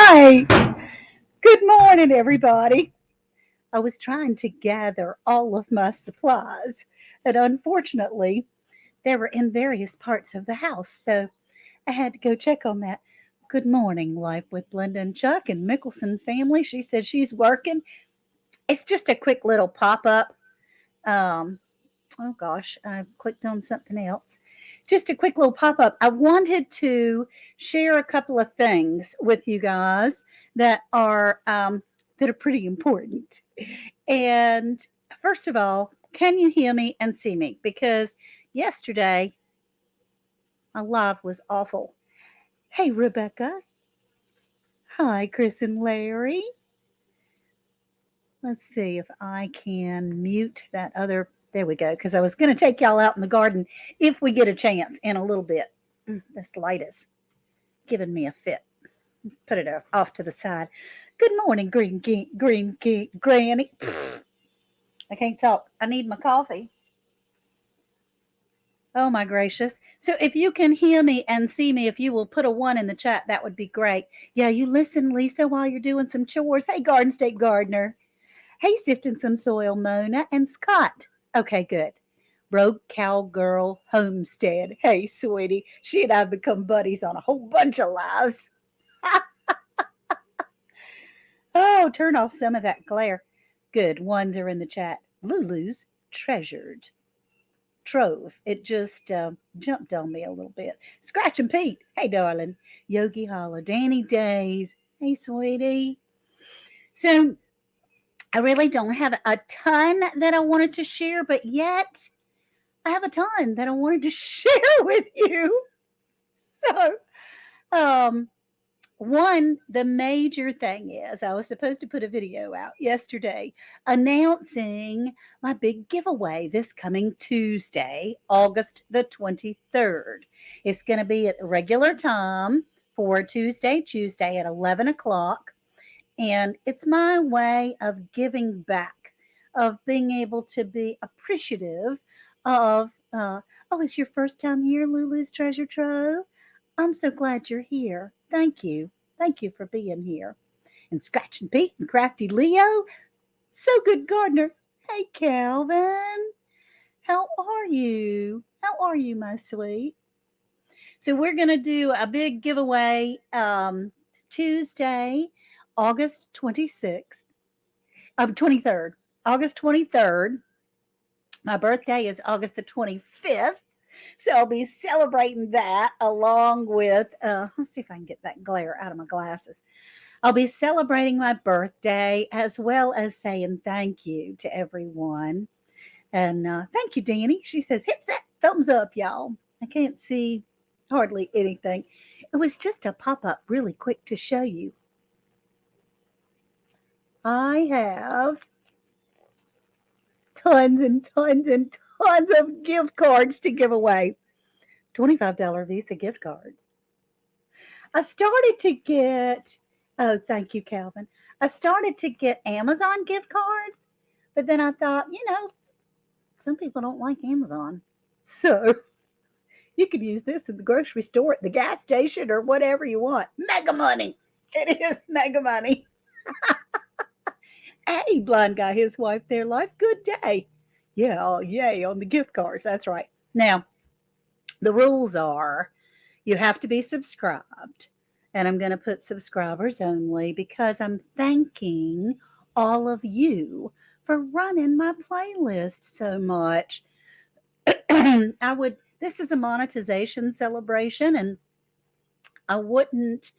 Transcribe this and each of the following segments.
Hi. Good morning, everybody. I was trying to gather all of my supplies, and unfortunately, they were in various parts of the house, so I had to go check on that. Good morning, Life with Blenda and Chuck and Mickelson family. She said she's working. It's just a quick little pop up. Um, oh gosh, I clicked on something else. Just a quick little pop up. I wanted to share a couple of things with you guys that are pretty important. And first of all, can you hear me and see me? Because yesterday my live was awful. Hey, Rebecca. Hi, Chris and Larry. Let's see if I can mute that other. There we go. Because I was going to take y'all out in the garden if we get a chance in a little bit. This light is giving me a fit. Put it off to the side. Good morning, Granny. I can't talk. I need my coffee. Oh my gracious. So if you can hear me and see me, if you will put a one in the chat, that would be great. Yeah, you listen, Lisa, while you're doing some chores. Hey, Garden State Gardener. Hey, sifting some soil, Mona and Scott. Okay, good. Rogue Cowgirl Homestead. Hey, sweetie. She and I have become buddies on a whole bunch of lives. Oh, turn off some of that glare. Good. Ones are in the chat. Lulu's treasured trove. It just jumped on me a little bit. Scratch and Pete. Hey, darling. Yogi Hollow. Danny Days. Hey, sweetie. So I really don't have a ton that I wanted to share, but yet I have a ton that I wanted to share with you. So, um, one, the major thing is I was supposed to put a video out yesterday announcing my big giveaway this coming Tuesday, August the 23rd. It's going to be at regular time for Tuesday at 11 o'clock. And it's my way of giving back, of being able to be appreciative of, oh, it's your first time here, Lulu's Treasure Trove? I'm so glad you're here. Thank you. Thank you for being here. And Scratching Pete and Crafty Leo, so good gardener. Hey, Calvin. How are you? How are you, my sweet? So we're going to do a big giveaway Tuesday, August 26th, 23rd. August 23rd. My birthday is August the 25th. So I'll be celebrating that along with, let's see if I can get that glare out of my glasses. I'll be celebrating my birthday as well as saying thank you to everyone. And thank you, Danny. She says, hits that thumbs up, y'all. I can't see hardly anything. It was just a pop up really quick to show you. I have tons and tons and tons of gift cards to give away. $25 Visa gift cards. I started to get, oh, thank you, Calvin. I started to get Amazon gift cards, but then I thought, some people don't like Amazon. So you could use this in the grocery store, at the gas station, or whatever you want. Mega money. It is mega money. Hey, blind guy, his wife, their life. Good day. Yeah, oh, yay on the gift cards. That's right. Now, the rules are you have to be subscribed. And I'm going to put subscribers only because I'm thanking all of you for running my playlist so much. This is a monetization celebration, and I wouldn't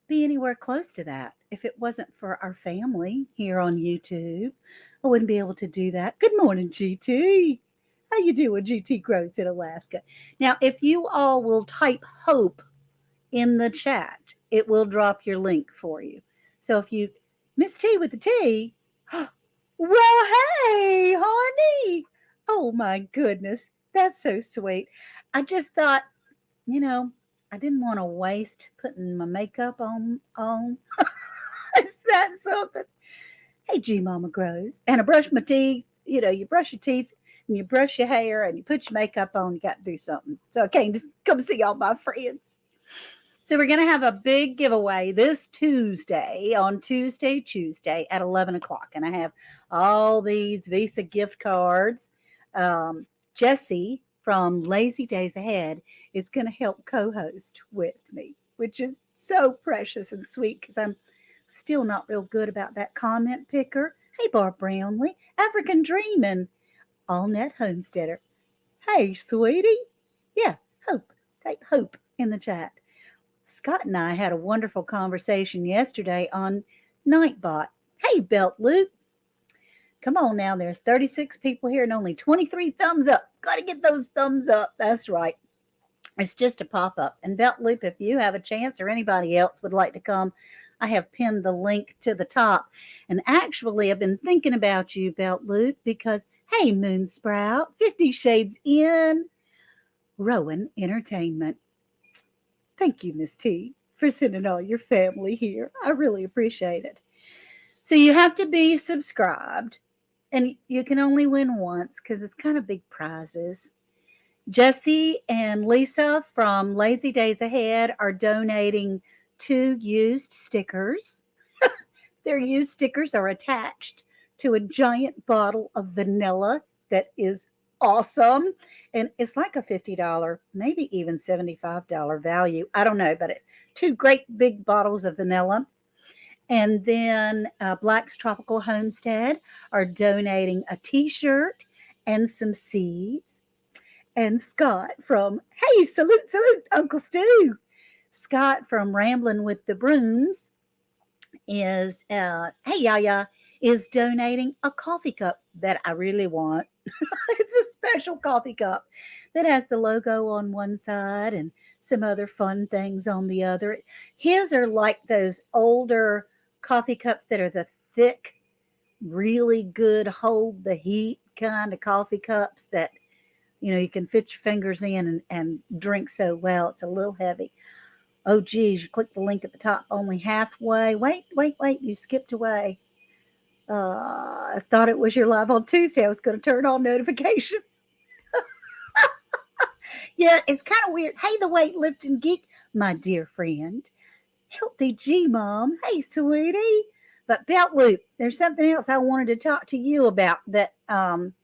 be anywhere close to that if it wasn't for our family here on YouTube. I wouldn't be able to do that. Good morning, GT. How you doing, GT Grows in Alaska? Now, if you all will type hope in the chat, it will drop your link for you. So if you Miss T with the T, well, hey, honey. Oh my goodness, that's so sweet. I just thought, I didn't want to waste putting my makeup on. Is that something? Hey, G Mama Grows. And I brush my teeth. You brush your teeth and you brush your hair and you put your makeup on. You got to do something. So I came to come see all my friends. So we're going to have a big giveaway this Tuesday, on Tuesday at 11 o'clock. And I have all these Visa gift cards. Um, Jesse from Lazy Days Ahead is going to help co-host with me, which is so precious and sweet because I'm still not real good about that comment picker. Hey, Barb Brownlee, African Dreamin', Allnet Homesteader. Hey, sweetie. Yeah, Hope. Type Hope in the chat. Scott and I had a wonderful conversation yesterday on Nightbot. Hey, Belt Loop. Come on now, there's 36 people here and only 23 thumbs up. Got to get those thumbs up. That's right. It's just a pop up. And Belt Loop, if you have a chance or anybody else would like to come, I have pinned the link to the top. And actually, I've been thinking about you, Belt Loop, because, hey, Moon Sprout, 50 Shades in, Rowan Entertainment. Thank you, Miss T, for sending all your family here. I really appreciate it. So you have to be subscribed, and you can only win once because it's kind of big prizes. Jesse and Lisa from Lazy Days Ahead are donating 2 used stickers. Their used stickers are attached to a giant bottle of vanilla that is awesome. And it's like a $50, maybe even $75 value. I don't know, but it's 2 great big bottles of vanilla. And then Black's Tropical Homestead are donating a t shirt and some seeds. And Scott from, hey, salute, Uncle Stu. Scott from Rambling with the Brooms is, hey, Yaya, is donating a coffee cup that I really want. It's a special coffee cup that has the logo on one side and some other fun things on the other. His are like those older coffee cups that are the thick, really good, hold the heat kind of coffee cups that, you can fit your fingers in and drink so well. It's a little heavy. Oh, geez, you click the link at the top, only halfway. Wait, you skipped away. I thought it was your live on Tuesday. I was going to turn on notifications. Yeah, it's kind of weird. Hey, the weightlifting geek, my dear friend. Healthy G Mom. Hey, sweetie. But Belt Loop, there's something else I wanted to talk to you about that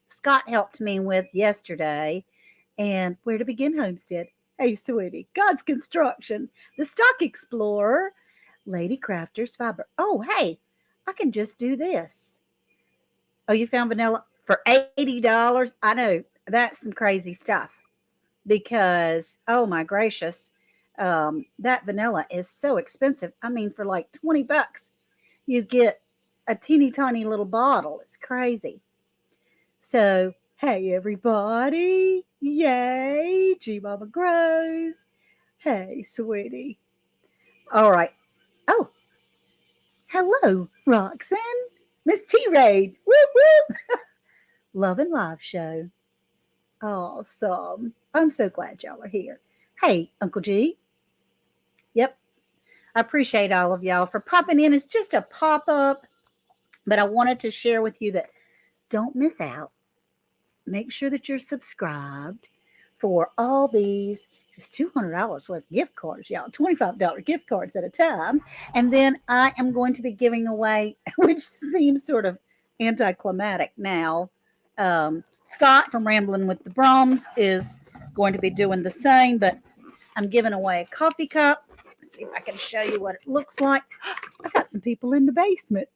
Scott helped me with yesterday. And Where to Begin Homestead. Hey, sweetie. God's Construction. The Stock Explorer. Lady Crafter's Fiber. Oh, hey, I can just do this. Oh, you found vanilla for $80? I know that's some crazy stuff because, oh my gracious, that vanilla is so expensive. I mean, for like $20, you get a teeny tiny little bottle. It's crazy. So, hey, everybody. Yay. G Mama Grows. Hey, sweetie. All right. Oh, hello, Roxanne. Miss T Raid. Whoop, whoop. Love and Live Show. Awesome. I'm so glad y'all are here. Hey, Uncle G. Yep. I appreciate all of y'all for popping in. It's just a pop up, but I wanted to share with you that don't miss out. Make sure that you're subscribed for all these. It's $200 worth of gift cards, y'all. $25 gift cards at a time. And then I am going to be giving away, which seems sort of anticlimactic now. Scott from Rambling with the Broms is going to be doing the same, but I'm giving away a coffee cup. Let's see if I can show you what it looks like. I got some people in the basement.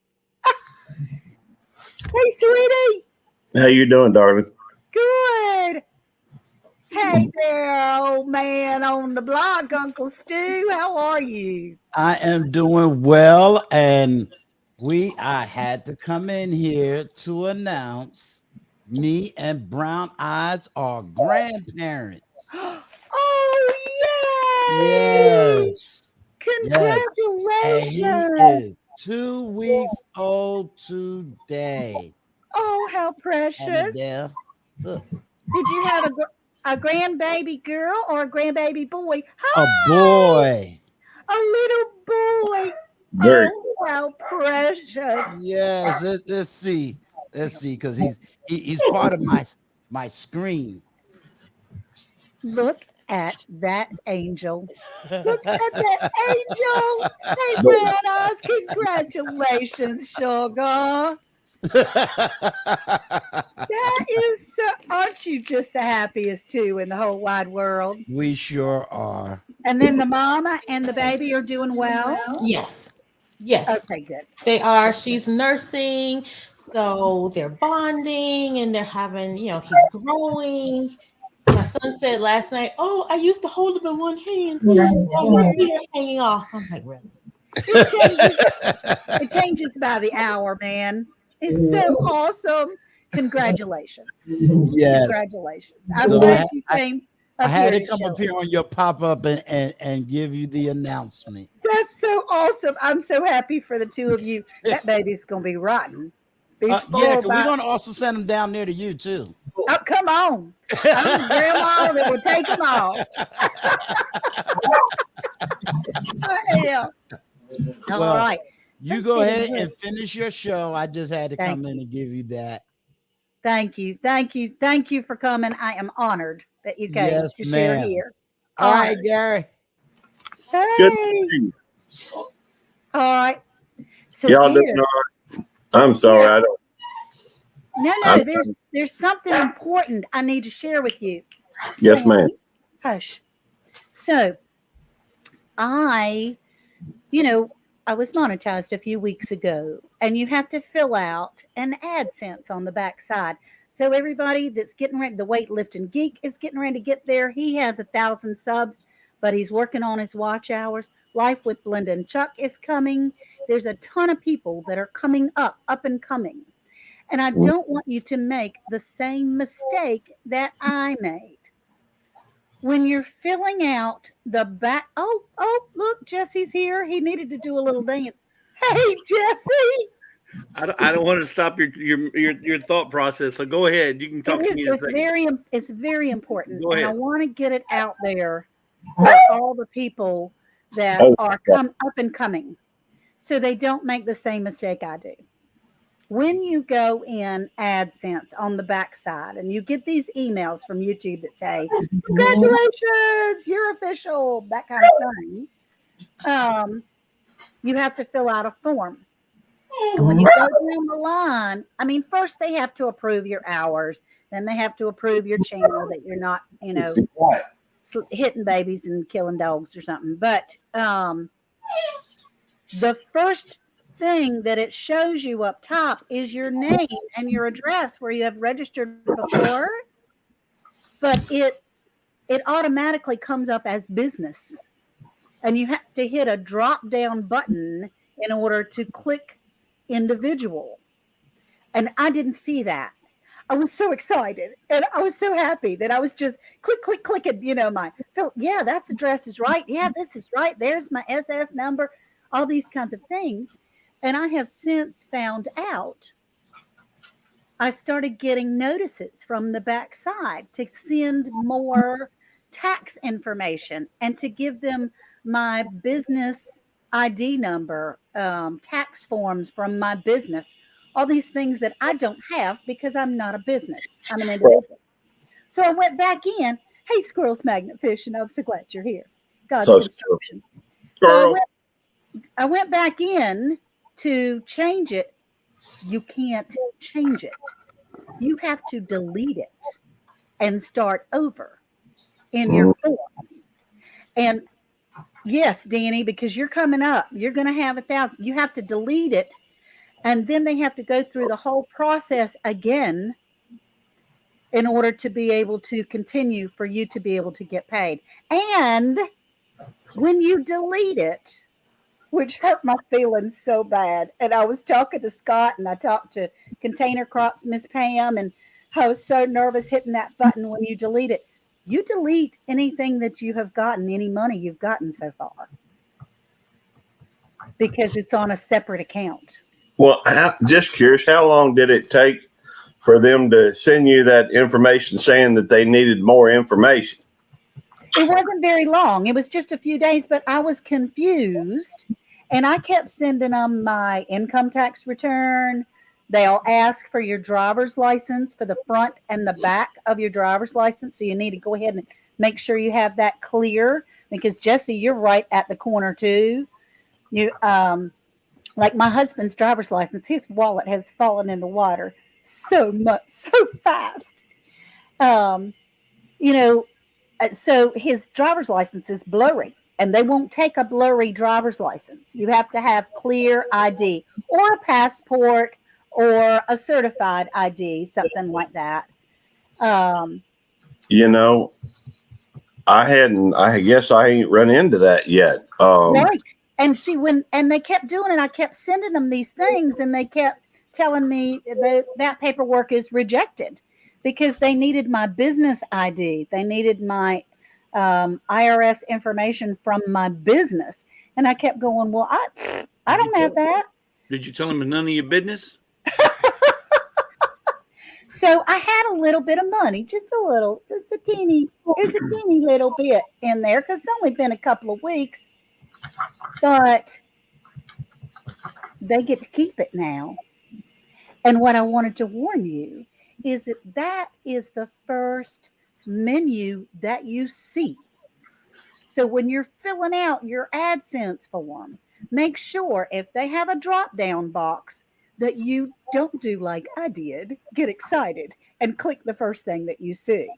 Hey, sweetie. How you doing, darling? Good. Hey there, old man on the block, Uncle Stu. How are you? I am doing well, and I had to come in here to announce me and Brown Eyes are grandparents. Oh, yay! Yes, yes. And he Congratulations. is 2 weeks old today. Oh, how And precious. Adele, look, Did you have a grandbaby girl or a grandbaby boy? a Hi, boy. a little boy. Very. Oh, how precious. Yes, let's see. Let's see, because he's part of my screen. Look at that angel. Look at that angel. Hey, But Brown Eyes, congratulations, sugar. That is so, aren't you just the happiest too in the whole wide world? We sure are. And then the mama and the baby are doing well. Yes. Yes. Okay, good. They are. She's nursing. So they're bonding and they're having, he's growing. My son said last night, "Oh, I used to hold him in one hand. Now his feet are hanging off." I'm like, really? It changes. It changes by the hour, man. It's so awesome. Congratulations. Yes. Congratulations. I'm So glad you came I up had here to come show up here on your pop-up and give you the announcement. That's so awesome. I'm so happy for the two of you. That baby's going to be rotten. Be Yeah, spoiled because we're going to also send them down there to you, too. Oh, come on. I'm the grandma that will take them all. I am. All Well, right. You Let's go get ahead into and it. finish your show. I just had to Thank come in you. and give you that. Thank you. Thank you. Thank you for coming. I am honored that you came Yes, to share ma'am. here. All right, Honored. Gary. good Hey. to see you. All right. So, Y'all doing Gary, all right? I'm sorry. yeah. I don't. No, I'm, there's something important I need to share with you. yes, ma'am. Hush. So, I you know, I was monetized a few weeks ago, and you have to fill out an AdSense on the back side. So everybody that's getting ready, the weightlifting geek is getting ready to get there. He has 1,000 subs, but he's working on his watch hours. Life with Linda and Chuck is coming. There's a ton of people that are coming up and coming. And I don't want you to make the same mistake that I made when you're filling out the back. Look, Jesse's here. He needed to do a little dance. Hey, Jesse. I don't want to stop your thought process. So go ahead. You can talk to me in a second. It's very important, Go and I ahead. want to get it out there for all the people that Oh, are come up and coming, so they don't make the same mistake I do. When you go in AdSense on the backside and you get these emails from YouTube that say, "Congratulations, you're official," that kind of thing, you have to fill out a form. And when you go down the line, I mean, first they have to approve your hours, then they have to approve your channel that you're not, hitting babies and killing dogs or something. But the first thing that it shows you up top is your name and your address where you have registered before, but it automatically comes up as business, and you have to hit a drop down button in order to click individual. And I didn't see that. I was so excited and I was so happy that I was just clicking, yeah, that's address is right. Yeah, this is right. There's my SS number, all these kinds of things. And I have since found out I started getting notices from the backside to send more tax information and to give them my business ID number, tax forms from my business, all these things that I don't have because I'm not a business. I'm an individual. So I went back in. Hey, Squirrel's Magnet Fishing, I'm so glad you're here. God's So, construction. So girl, I went back in to change it. You can't change it. You have to delete it and start over in your forms. And yes, Danny, because you're coming up, you're going to have 1,000. You have to delete it, and then they have to go through the whole process again in order to be able to continue for you to be able to get paid. And when you delete it, which hurt my feelings so bad. And I was talking to Scott and I talked to Container Crops, Miss Pam, and I was so nervous hitting that button when you delete it. You delete anything that you have gotten, any money you've gotten so far, because it's on a separate account. well, just curious, how long did it take for them to send you that information saying that they needed more information? It wasn't very long. It was just a few days, but I was confused. And I kept sending them my income tax return. They'll ask for your driver's license for the front and the back of your driver's license. So you need to go ahead and Make sure you have that clear, because Jesse, you're right at the corner too. You like my husband's driver's license, his wallet has fallen in the water so much, so fast. Um, you know, so his driver's license is blurry, and they won't take a blurry driver's license. You have to have clear ID or a passport or a certified ID, something like that. Um, You know, I guess I ain't run into that yet. right. And see, and they kept doing it, I kept sending them these things, and they kept telling me that paperwork is rejected because they needed my business ID. They needed my IRS information from my business. And I kept going, well, I don't have that. Did you tell him it's none of your business? So I had a little bit of money, just a teeny little bit in there, because it's only been a couple of weeks, but they get to keep it now. And what I wanted to warn you is that is the first menu that you see. So when you're filling out your AdSense form, make sure if they have a drop down box that you don't do like I did, get excited and click the first thing that you see.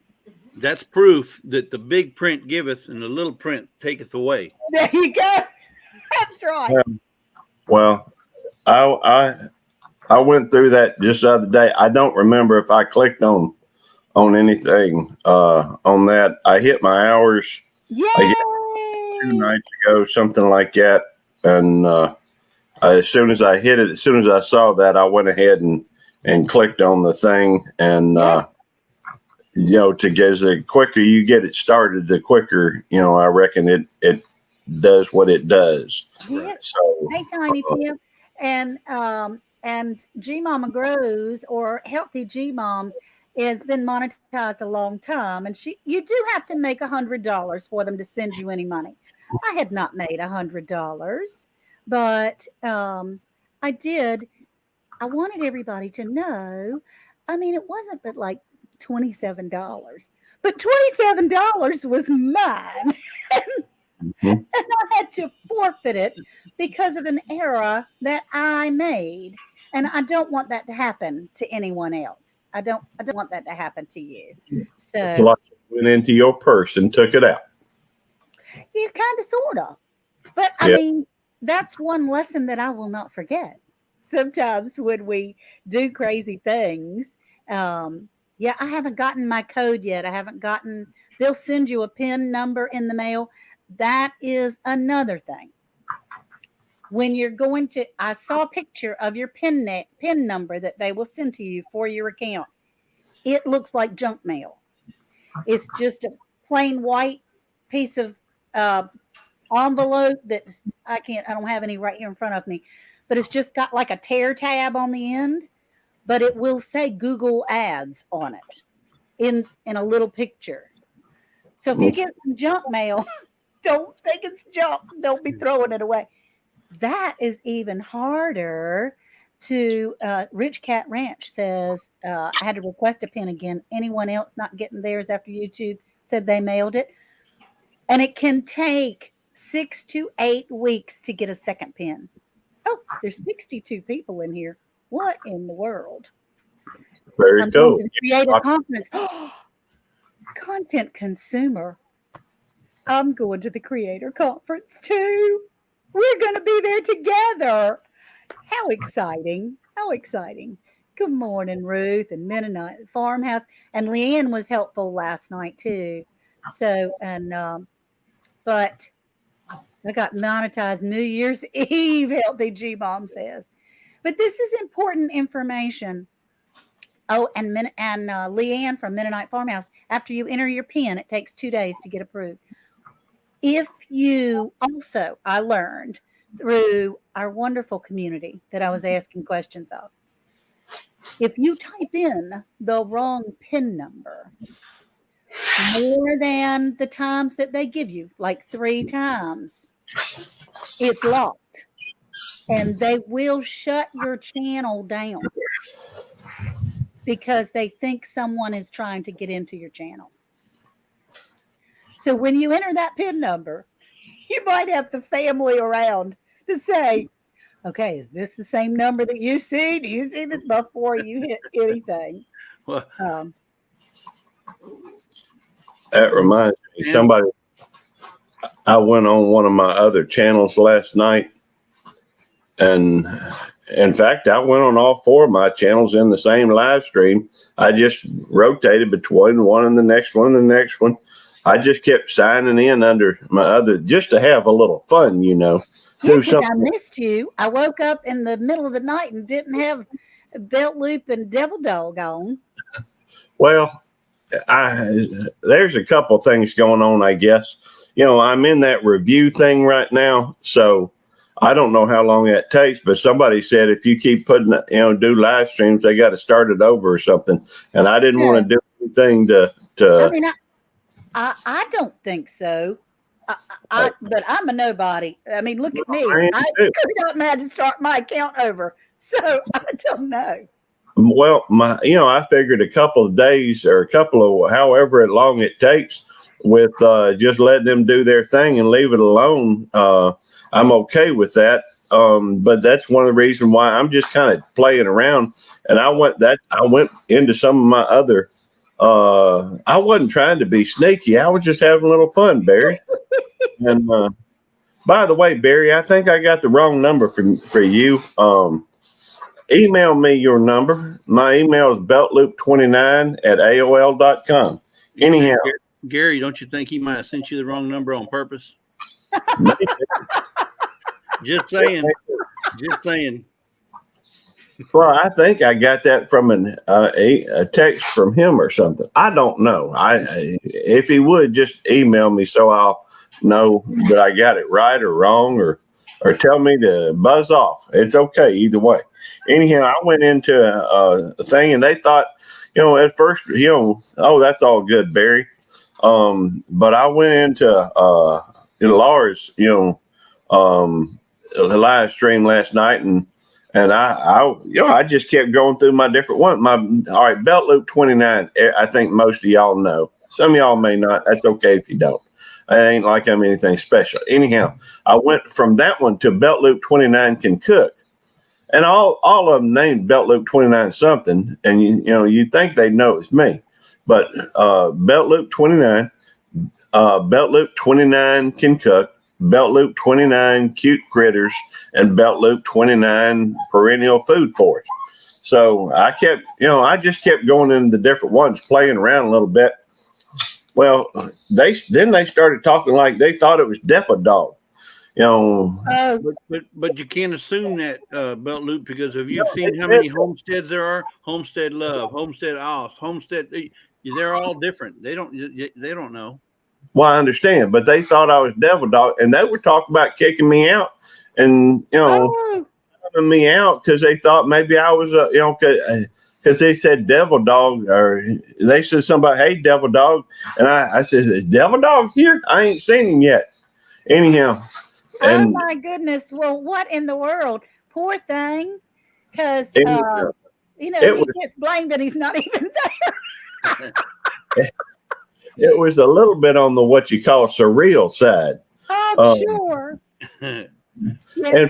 That's proof that the big print giveth and the little print taketh away. There you go. That's right. Well, I went through that just the other day. I don't remember if I clicked on anything on that. I hit my hours. Yay! I guess 2 nights ago, something like that. And as soon as I hit it, as soon as I saw that, I went ahead and clicked on the thing. And because the quicker you get it started, the quicker I reckon it does what it does. Yeah. So hey, Tiny Tim, and G Mama Grows, or Healthy G Mom, has been monetized a long time, and you do have to make $100 for them to send you any money. I had not made $100, but I did. I wanted everybody to know. I mean, it wasn't but like $27, but $27 was mine. And I had to forfeit it because of an error that I made. And I don't want that to happen to anyone else. I don't want that to happen to you. So it's like it went into your purse and took it out. yeah, kind of, sort of. But I mean, that's one lesson that I will not forget. Sometimes when we do crazy things, yeah, I haven't gotten my code yet. They'll send you a PIN number in the mail. That is another thing. When you're going to, I saw a picture of your PIN number that they will send to you for your account. It looks like junk mail. It's just a plain white piece of envelope that I don't have any right here in front of me, but it's just got like a tear tab on the end, but it will say Google Ads on it in a little picture. So if you get some junk mail, don't think it's junk. Don't be throwing it away. That is even harder to. Rich Cat Ranch says, I had to request a PIN again. Anyone else not getting theirs after YouTube said they mailed it? And it can take 6 to 8 weeks to get a second PIN. Oh, there's 62 people in here. What in the world? Very I'm cool. going to the Creative Conference. Content consumer. I'm going to the Creator Conference too. We're going to be there together. How exciting. How exciting. Good morning, Ruth and Mennonite Farmhouse. And Leanne was helpful last night too. So, but I got monetized New Year's Eve, Healthy G Mom says. But this is important information. Oh, and Leanne from Mennonite Farmhouse, after you enter your PIN, it takes 2 days to get approved. If you also, I learned through our wonderful community that I was asking questions of, if you type in the wrong PIN number more than the times that they give you, like 3 times, it's locked. And they will shut your channel down because they think someone is trying to get into your channel. So when you enter that PIN number, you might have the family around to say, okay, is this the same number that you see? Do you see this before you hit anything? Well, Um, That reminds me, and I went on one of my other channels last night, and in fact, I went on all four of my channels in the same live stream. I just rotated between one and the next one and the next one. I just kept signing in under my other, just to have a little fun, yeah, do because I something. missed you. I woke up in the middle of the night and didn't have Belt Loop and Devil Dog on. Well, there's a couple things going on, I guess. I'm in that review thing right now, so I don't know how long that takes, but somebody said if you keep putting, do live streams, they got to start it over or something. And I didn't want to do anything to. I mean, I don't think so. But I'm a nobody. I mean, look at me. I could not imagine to start my account over. So I don't know. Well, I figured a couple of days or a couple of however long it takes with just letting them do their thing and leave it alone. I'm okay with that. But that's one of the reasons why I'm just kind of playing around. And I went into some of my other. I wasn't trying to be sneaky. I was just having a little fun, Barry. And by the way, Barry, I think I got the wrong number for you. Email me your number. My email is beltloop29@aol.com. Anyhow, Gary, don't you think he might have sent you the wrong number on purpose? Just saying. Just saying. Well, I think I got that from a text from him or something. I don't know. If he would just email me so I'll know that I got it right or wrong, or tell me to buzz off. It's okay either way. Anyhow, I went into a thing and they thought, at first, oh, that's all good, Barry. But I went into Laura's, the live stream last night, and I just kept going through my different one. All right, Belt Loop 29. I think most of y'all know. Some of y'all may not. That's okay if you don't. I ain't like I'm anything special. Anyhow, I went from that one to Belt Loop 29 Can Cook. And all of them named Belt Loop 29 something, and you think they know it's me, but Belt Loop 29, Belt Loop 29 Can Cook, Belt Loop 29 Cute Critters, and Belt Loop 29 Perennial Food Forest. So I just kept going into the different ones, playing around a little bit. Well, they started talking like they thought it was Defo Dog. But you can't assume that Belt Loop, because have you seen how many homesteads there are? Homestead Love, Homestead Oz, Homestead. They're all different. They don't know. Well, I understand, but they thought I was Devil Dog, and they were talking about kicking me out, and kicking me out because they thought maybe I was because they said Devil Dog, or they said somebody, hey, Devil Dog, and I said, is Devil Dog here? I ain't seen him yet. Anyhow. Oh my goodness! Well, what in the world? Poor thing, because he gets blamed and he's not even there. It was a little bit on the what you call surreal side. Oh, sure. And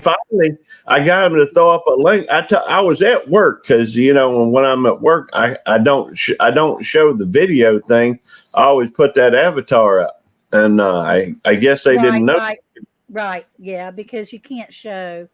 finally, I got him to throw up a link. I was at work because when I'm at work, I don't show the video thing. I always put that avatar up, and I guess they didn't know. Right. Yeah, because you can't show.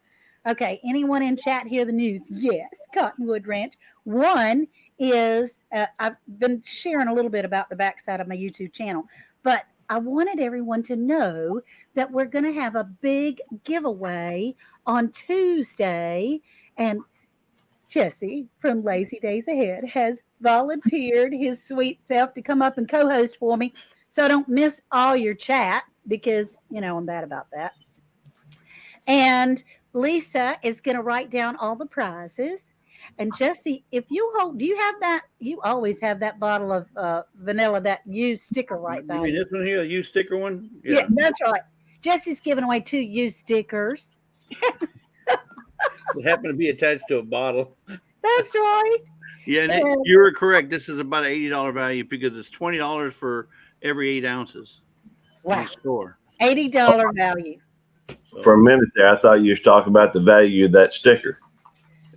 Okay. Anyone in chat hear the news? Yes. Cottonwood Ranch. One is I've been sharing a little bit about the backside of my YouTube channel, but I wanted everyone to know that we're going to have a big giveaway on Tuesday. And Jesse from Lazy Days Ahead has volunteered his sweet self to come up and co-host for me, so I don't miss all your chat, because I'm bad about that. And Lisa is going to write down all the prizes. And Jesse, if you do you have that? You always have that bottle of vanilla, that used sticker right by you. Mean this one here, a used sticker one? Yeah, that's right. Jesse's giving away 2 used stickers. It happened to be attached to a bottle. That's right. Yeah, and you were correct. This is about an $80 value because it's $20 for every 8 ounces. Wow. the store. $80 value. For a minute there, I thought you was talking about the value of that sticker.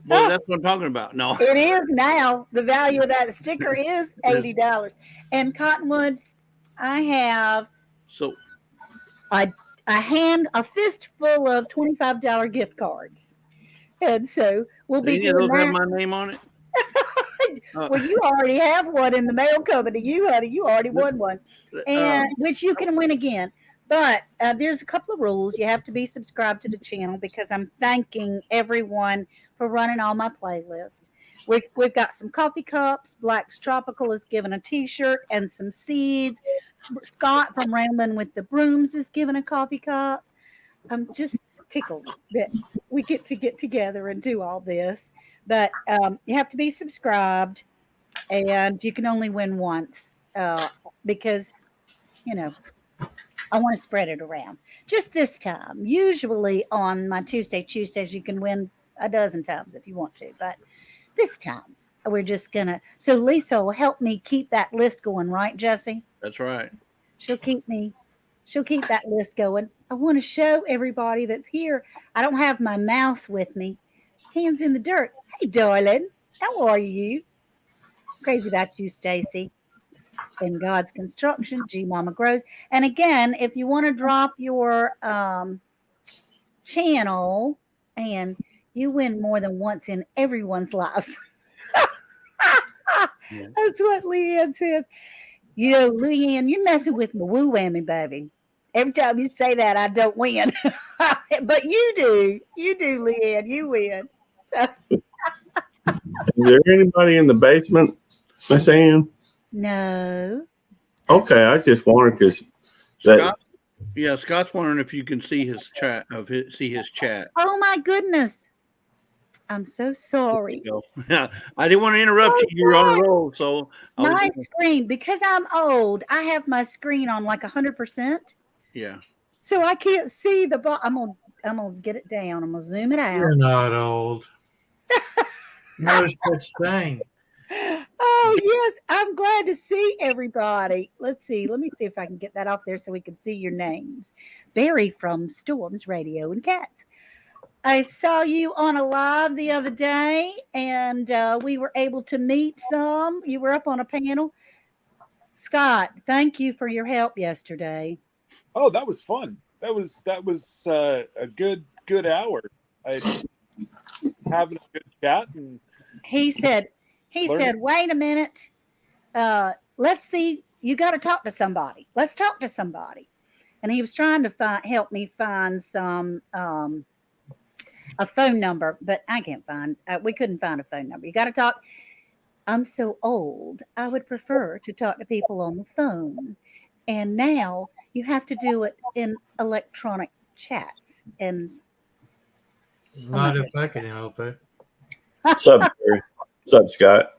Well, that's what I'm talking about. No. It is now. The value of that sticker is $80. And Cottonwood, I have So a fistful of $25 gift cards. And so we'll be any of doing those have that. my name on it? Well, you already have one in the mail coming to you, honey. You already won one, and which you can win again. But there's a couple of rules. You have to be subscribed to the channel because I'm thanking everyone for running all my playlists. We've got some coffee cups. Black's Tropical is giving a T-shirt and some seeds. Scott from Rambling with the Brooms is giving a coffee cup. I'm just tickled that we get together and do all this. But you have to be subscribed, and you can only win once because, I want to spread it around. Just this time. Usually on my Tuesdays, you can win a dozen times if you want to. But this time, we're just going to. So Lisa will help me keep that list going, right, Jesse? That's right. She'll keep that list going. I want to show everybody that's here. I don't have my mouse with me. Hands in the dirt. Hey, darling. How are you? Crazy about you, Stacy. In God's construction, G Mama grows. And again, if you want to drop your channel, and you win more than once in everyone's lives. Yeah. That's what Leanne says. Leanne, you're messing with my woo whammy, baby. Every time you say that, I don't win. But you do. You do, Leanne. You win. So. Is there anybody in the basement, Miss Ann? No. Okay, I just wondered because Scott's wondering if you can see his chat Oh my goodness. I'm so sorry. I didn't want to interrupt you. You're on a roll, so my screen, because I'm old, I have my screen on like 100%. Yeah. So I can't see the bottom. I'm gonna get it down. I'm gonna zoom it out. You're not old. No such thing. Oh yes, I'm glad to see everybody. Let's see. Let me see if I can get that off there so we can see your names. Barry from Storms Radio and Cats. I saw you on a live the other day, and we were able to meet some. You were up on a panel. Scott, thank you for your help yesterday. Oh, that was fun. That was a good hour. Having a good chat, and he said, wait a minute. Let's see. You got to talk to somebody. Let's talk to somebody. And he was trying to help me find some a phone number, but I can't find. We couldn't find a phone number. You got to talk. I'm so old. I would prefer to talk to people on the phone, and now you have to do it in electronic chats. And not if I can help it. What's up, Gary? What's up, Scott?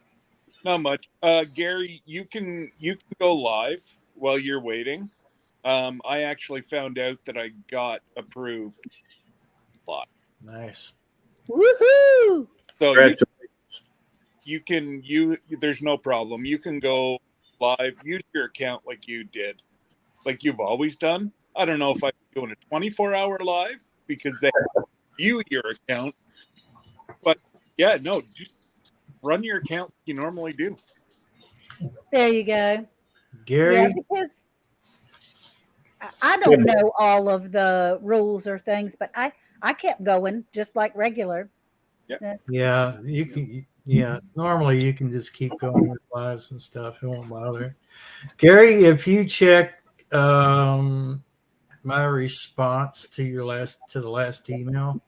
Not much. Gary, you can go live while you're waiting. I actually found out that I got approved live. Nice. Woohoo! So there's no problem. You can go live, use your account like you did, like you've always done. I don't know if I'm doing a 24-hour live because they view your account. But yeah, no, just run your account like you normally do. There you go. Gary? Yeah, because I don't know all of the rules or things, but I kept going just like regular. Yeah, you can. Yeah, normally you can just keep going with lives and stuff. It won't bother. Gary, if you check my response to the last email,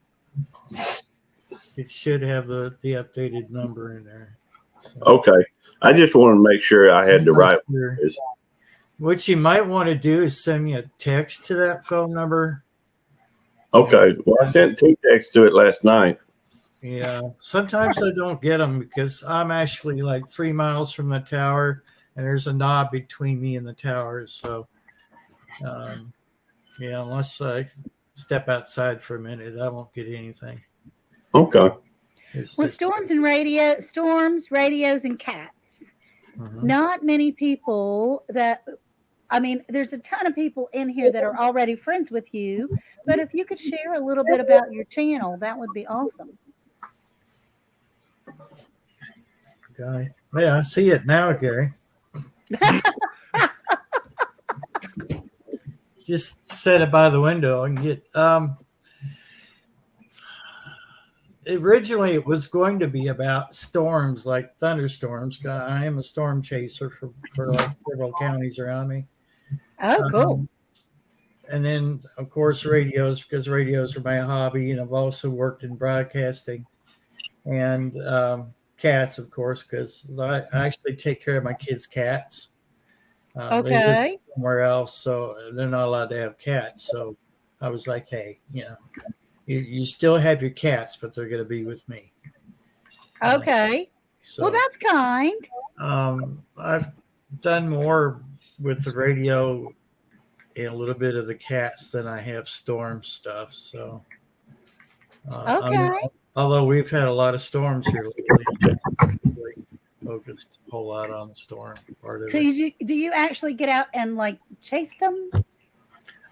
it should have the updated number in there. So, okay, I just want to make sure I had the right. What you might want to do is send me a text to that phone number. Okay, well, I sent 2 texts to it last night. Yeah, sometimes I don't get them because I'm actually like 3 miles from the tower, and there's a knob between me and the tower. So, yeah, unless I step outside for a minute, I won't get anything. Okay. Well, storms, radios, and cats. Mm-hmm. Not many people that I mean, there's a ton of people in here that are already friends with you, but if you could share a little bit about your channel, that would be awesome. Guy. Yeah, I see it now, Gary. Just set it by the window and get. Originally, it was going to be about storms, like thunderstorms. I am a storm chaser for like several counties around me. Oh, cool. And then, of course, radios, because radios are my hobby, and I've also worked in broadcasting. And cats, of course, because I actually take care of my kids' cats. They live Okay. somewhere else, so they're not allowed to have cats. So I was like, hey, you still have your cats, but they're going to be with me. Okay. So Well, that's kind. I've done more with the radio and a little bit of the cats than I have storm stuff. So, Okay. although we've had a lot of storms here lately, I'm really focused a whole lot on the storm part of So it. do you actually get out and like chase them?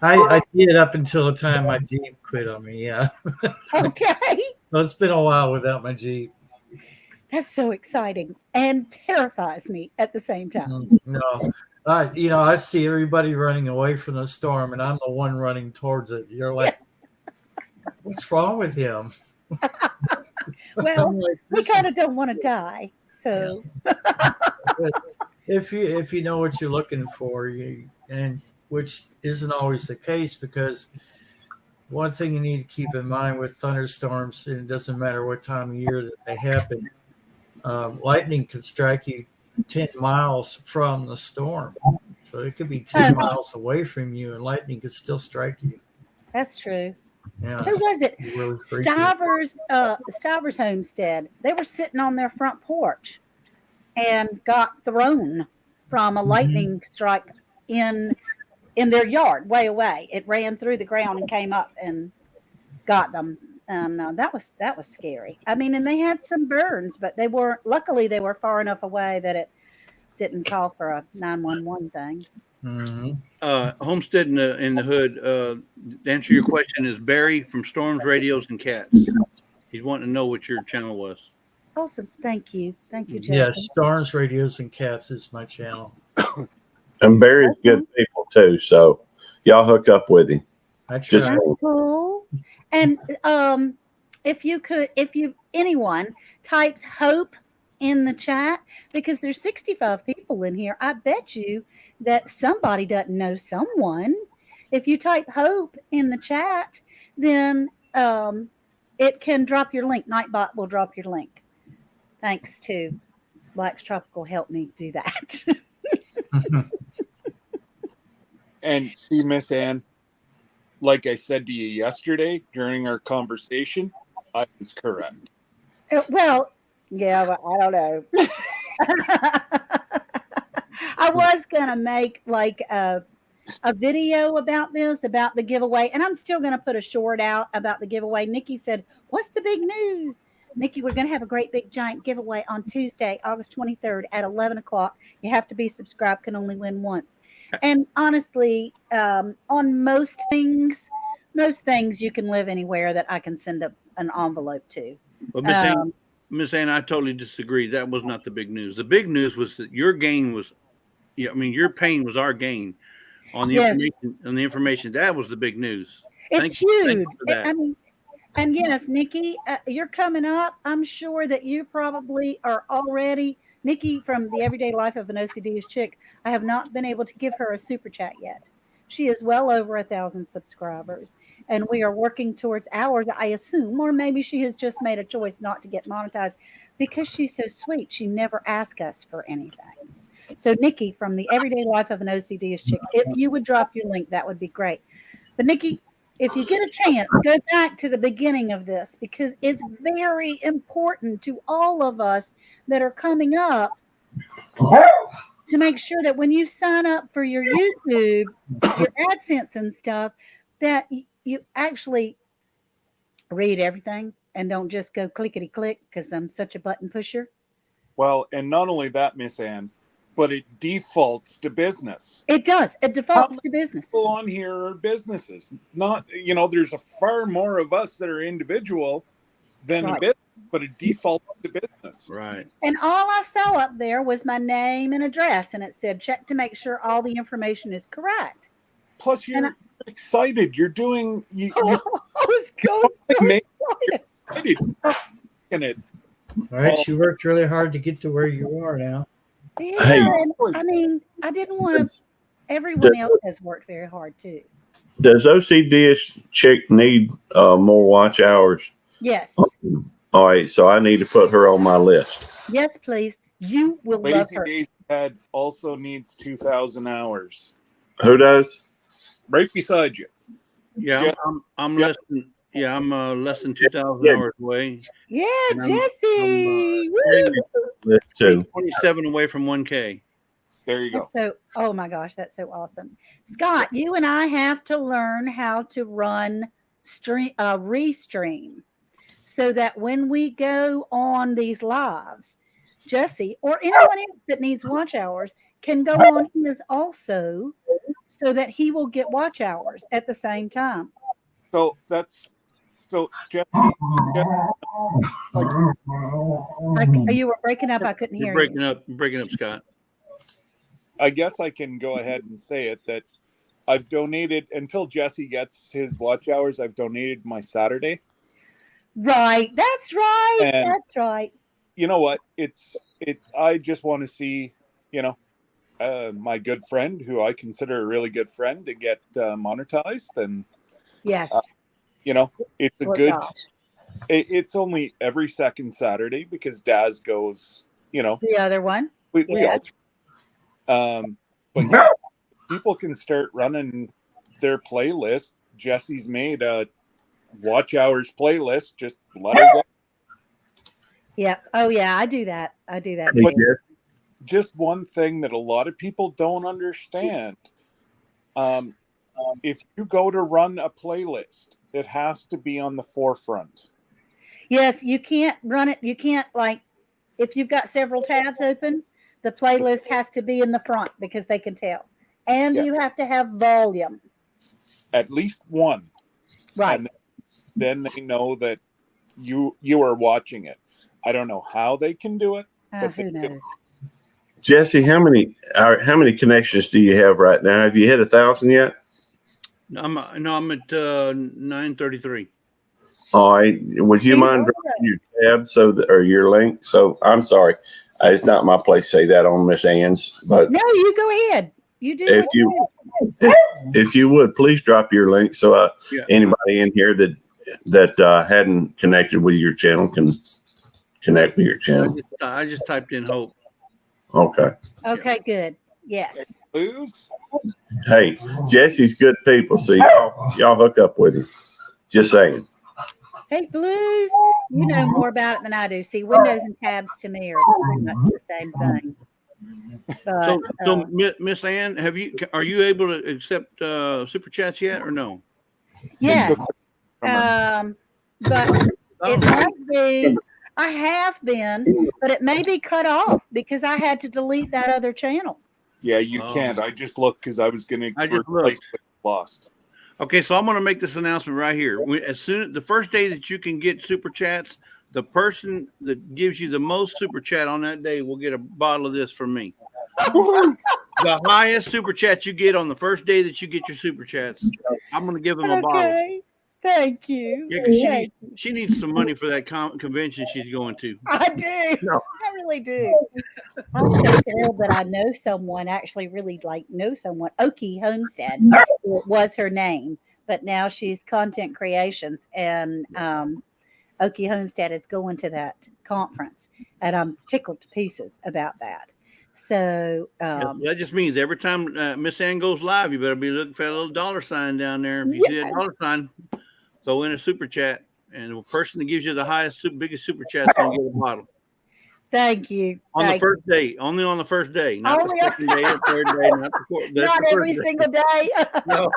I did up until the time my Jeep quit on me. Yeah, Okay. so it's been a while without my Jeep. That's so exciting and terrifies me at the same time. No, I see everybody running away from the storm, and I'm the one running towards it. You're like, what's wrong with him? Well, I'm like, we kind of don't want to die. So, if you know what you're looking for, and which isn't always the case, because one thing you need to keep in mind with thunderstorms, and it doesn't matter what time of year that they happen, lightning could strike you 10 miles from the storm. So it could be 10 miles away from you, and lightning could still strike you. that's true. Yeah, Who was it? really freaky. Stivers Homestead. They were sitting on their front porch and got thrown from a lightning strike in their yard, way away. It ran through the ground and came up and got them. And that was scary. I mean, and they had some burns, but they weren't. Luckily, they were far enough away that it didn't call for a 911 thing. Homestead in the Hood. To answer your question is Barry from Storms, Radios, and Cats. He's wanting to know what your channel was. Awesome. Thank you, Justin. Yes, Storms, Radios, and Cats is my channel. And Barry's good people too, so y'all hook up with him. That's cool. And if anyone types hope in the chat, because there's 65 people in here, I bet you that somebody doesn't know someone. If you type hope in the chat, then it can drop your link. Nightbot will drop your link. Thanks to Black's Tropical help me do that. And see, Miss Ann, like I said to you yesterday during our conversation, I was correct. Well, yeah, but I don't know. I was gonna make like a video about this, about the giveaway, and I'm still gonna put a short out about the giveaway. Nikki said, "What's the big news?" Nikki, we're gonna have a great big giant giveaway on Tuesday, August 23rd at 11 o'clock. You have to be subscribed, can only win once. And honestly, on most things you can live anywhere that I can send an envelope to. Well, Miss Ann, I totally disagree. That was not the big news. The big news was that your gain was, your pain was our gain on the information. On the information, that was the big news. It's huge. Thank you for that. I mean, and yes, Nikki, you're coming up. I'm sure that you probably are already. Nikki from the Everyday Life of an OCD Chick. I have not been able to give her a super chat yet. She is well over 1,000 subscribers, and we are working towards ours, I assume, or maybe she has just made a choice not to get monetized because she's so sweet. She never asks us for anything. So, Nikki from the Everyday Life of an OCD Chick, if you would drop your link, that would be great. But Nikki, if you get a chance, go back to the beginning of this because it's very important to all of us that are coming up to make sure that when you sign up for your YouTube, your AdSense and stuff, that you actually read everything and don't just go clickety click because I'm such a button pusher. Well, and not only that, Miss Ann, but it defaults to business. It does. It How defaults many to business. people on here are businesses? Not, there's a far more of us that are individual than a Right. business, but it defaults to business. Right. And all I saw up there was my name and address, and it said check to make sure all the information is correct. Plus, And you're excited. You're doing. You I was going so make excited. it. All right, she worked really hard to get to where you are now. Yeah, Hey. and I mean, I didn't want to. Everyone else has worked very hard too. Does OCD chick need more watch hours? Yes. All right, so I need to put her on my list. Yes, please. You will love Lazy her. Days Dad also needs 2,000 hours. Who does? Right beside you. Yeah, Jeff- I'm Jeff- less than 2,000 Yeah. hours away. Yeah, And Jesse. Woo! List too. 27 away from 1K. There you go. That's so, oh my gosh, that's so awesome. Scott, you and I have to learn how to run restream so that when we go on these lives, Jesse or anyone else that needs watch hours can go on his also so that he will get watch hours at the same time. So Jeff, You were breaking up. I couldn't You're hear breaking you. up, Scott. I guess I can go ahead and say it that I've donated until Jesse gets his watch hours. I've donated my Saturday. Right. That's right. And- That's right. You know what? I just want to see, my good friend, who I consider a really good friend, to get monetized. And, Yes. it's a Oh, good, gosh. it's only every second Saturday because Daz goes, The other one. we Yeah. all, but yeah, people can start running their playlist. Jesse's made a watch hours playlist. Just let her go. Yeah. Oh, yeah. I do that. I do that. Hey, Too. Jeff, Just one thing that a lot of people don't understand. If you go to run a playlist, it has to be on the forefront. Yes, you can't run it. You can't, like, if you've got several tabs open, the playlist has to be in the front because they can tell. And Yeah. you have to have volume. At least one. Right. And then they know that you are watching it. I don't know how they can do it. But Who they do. knows? Jesse, how many connections do you have right now? Have you hit 1,000 yet? I'm at 933. All right. Would you mind dropping your tab or your link? So I'm sorry, it's not my place to say that on Miss Ann's, but No, you go ahead. You do. If what you- do. if you would please drop your link so Yeah. anybody in here that hadn't connected with your channel can connect with your channel. I just typed in Hope. Okay. Okay, good. Yes. Lose? Hey, Jesse's good people, so y'all hook up with him. Just saying. Hey, Blues, you know more about it than I do. See, windows and tabs to me are pretty much the same thing. But, So Miss Ann, are you able to accept super chats yet or no? yes. But it might be, I have been, but it may be cut off because I had to delete that other channel. Yeah, you Oh. can't. I just looked because I was going to I just replace what I lost. Okay, so I'm going to make this announcement right here. The first day that you can get super chats, the person that gives you the most super chat on that day will get a bottle of this from me. The highest super chat you get on the first day that you get your super chats, I'm going to give them a bottle. Okay. Thank you. Yeah, because she needs some money for that convention she's going to. I do. No. I really do. I'm so thrilled that I know someone, actually really know someone. Okie Homestead was her name, but now she's Content Creations, and Okie Homestead is going to that conference, and I'm tickled to pieces about that. So That just means every time Miss Ann goes live, you better be looking for a little dollar sign down there. If you see a dollar sign, throw in a super chat, and the person that gives you the biggest super chat is going to get a bottle. thank you. On the first day, only on the first day, not Only the second day, or third day, not the fourth. Not every single day. No,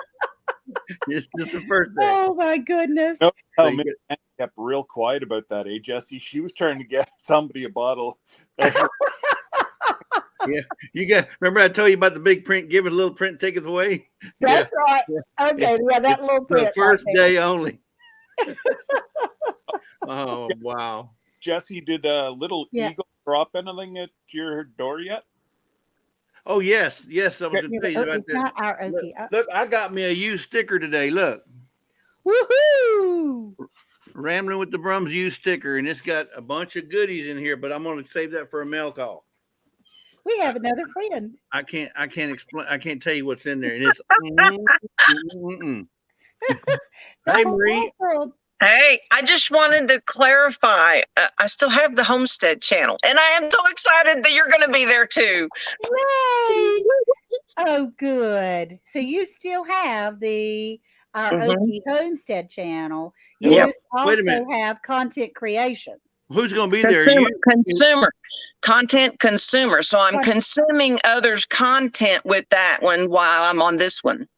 just the first day. Oh my goodness. No, So Miss Ann kept real quiet about that, Jesse? She was trying to get somebody a bottle. Yeah, you got. Remember, I told you about the big print. Give it a little print, take it away. That's right. Okay, yeah, that little The print. first right there. day only. Oh wow! Jesse, did a little Yeah. eagle drop anything at your door yet? Oh yes, yes. I was going to tell you about It's that. not our Okie. Look, I got me a used sticker today. Look, Woohoo! Rambling with the Brums used sticker, and it's got a bunch of goodies in here. But I'm going to save that for a mail call. We have another friend. I can't explain. I can't tell you what's in there, and it's. Hey, Marie. Awesome. Hey, I just wanted to clarify. I still have the Homestead channel, and I am so excited that you're going to be there too. Yay! Oh, good. So you still have our Okie Homestead channel. You Yep. just Wait a minute. also have content creations. Who's going to be there? Content consumer. So I'm consuming others' content with that one while I'm on this one.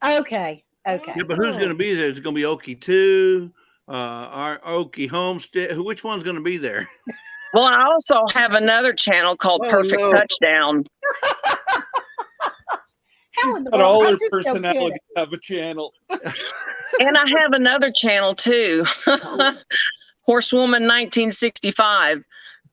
Okay. Okay. Yeah, but who's going to be there? It's going to be Okie 2, our Okie Homestead. Which one's going to be there? Well, I also have another channel called Perfect Touchdown. But all her personalities have a channel. And I have another channel too. Horsewoman 1965.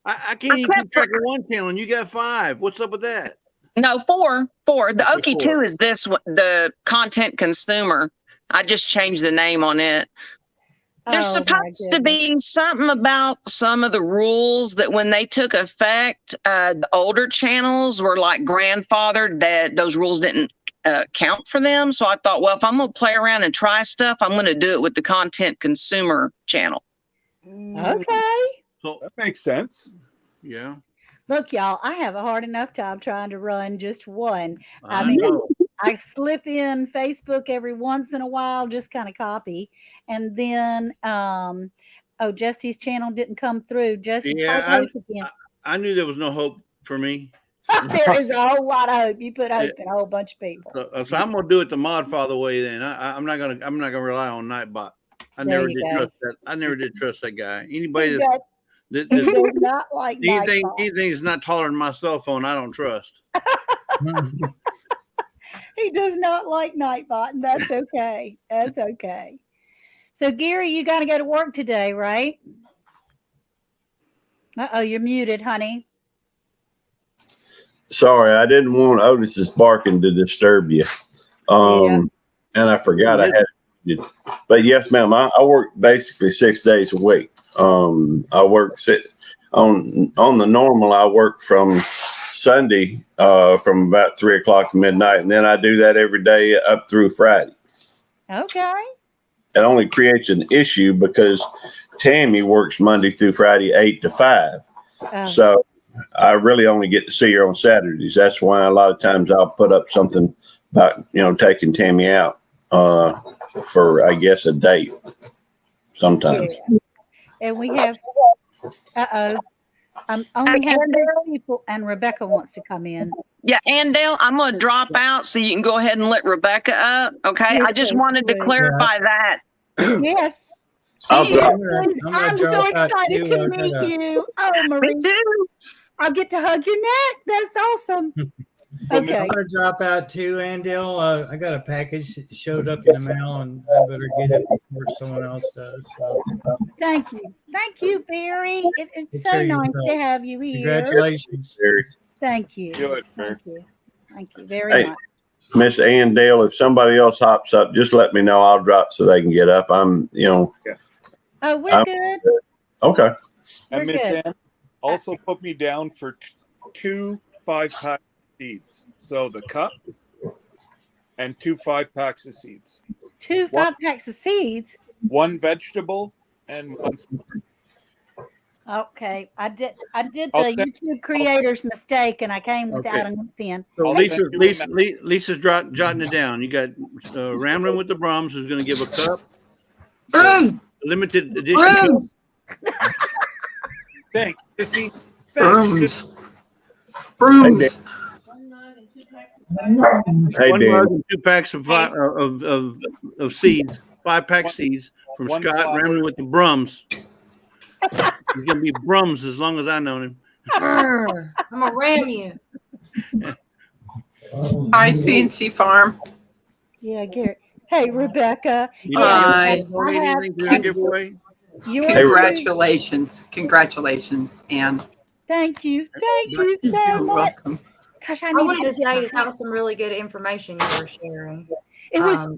I can't even keep track of one channel, and you got 5. What's up with that? No, 4. The Okie 4. 2 is this one, the content consumer. I just changed the name on it. There's supposed to be something about some of the rules that when they took effect, the older channels were like grandfathered, that those rules didn't count for them. So I thought, well, if I'm going to play around and try stuff, I'm going to do it with the content consumer channel. Okay. So that makes sense. Yeah. Look, y'all, I have a hard enough time trying to run just one. I mean, I slip in Facebook every once in a while, just kind of copy. And then, Jesse's channel didn't come through. Jesse, try to hope again. I knew there was no hope for me. There is a whole lot of hope. You put hope in a whole bunch of people. So I'm gonna do it the Mod Father way. Then I'm not gonna rely on Nightbot. I never did trust that. I never did trust that guy. Anybody that does not like anything that's not taller than my cell phone, I don't trust. He does not like Nightbot, and that's okay. That's okay. So, Gary, you got to go to work today, right? Uh-oh, you're muted, honey. Sorry, I didn't want Otis's barking to disturb you. And I forgot I had it. But yes, ma'am, I work basically 6 days a week. I work on the normal. I work from Sunday from about 3 o'clock to midnight, and then I do that every day up through Friday. Okay. It only creates an issue because Tammy works Monday through Friday 8 to 5. So I really only get to see her on Saturdays. That's why a lot of times I'll put up something about taking Tammy out for, I guess, a date sometimes. Yeah. And we have only have 6 people, and Rebecca wants to come in. Yeah, Andale, I'm going to drop out so you can go ahead and let Rebecca up. Okay, Yes, I just wanted to clarify that. Yes. See you. I'm so excited to meet you. Oh, Marie. Me too. I'll get to hug your neck. That's awesome. Okay. I'm going to drop out too, Andale. I got a package that showed up in the mail, and I better get it before someone else does. So. Thank you. Thank you, Barry. It's so nice to have you here. Congratulations. Thank you. Good, Thank you. Thank you very much. Miss Andale, if somebody else hops up, just let me know. I'll drop so they can get up. Oh, we're good. Okay. And Miss Ann, also put me down for 2 5-pack seeds. So the cup and 2 5-packs of seeds. 2 5-packs of seeds. 1 vegetable and 1 fruit. Okay, I did the YouTube creator's mistake, and I came without a pen. So Lisa's jotting it down. You got Rambling with the Brums, who's going to give a cup. Brums. Limited edition. Brums. Thanks, Sissy. Brums. Brums. Hey, One Dan. mug and 2 packs of seeds, 5-pack seeds from Scott Rambling with the Brums. He's gonna be Brums as long as I know him. I'm gonna ram you. Hi, CNC Farm. Yeah, Gary. Hey, Rebecca. You Yes, Hi. I donate have anything to the giveaway? your Congratulations. Congratulations, Ann. Thank you. Thank you so You're much. welcome. Gosh, I I need to wanted go to get my say that was some really good information you were sharing. It was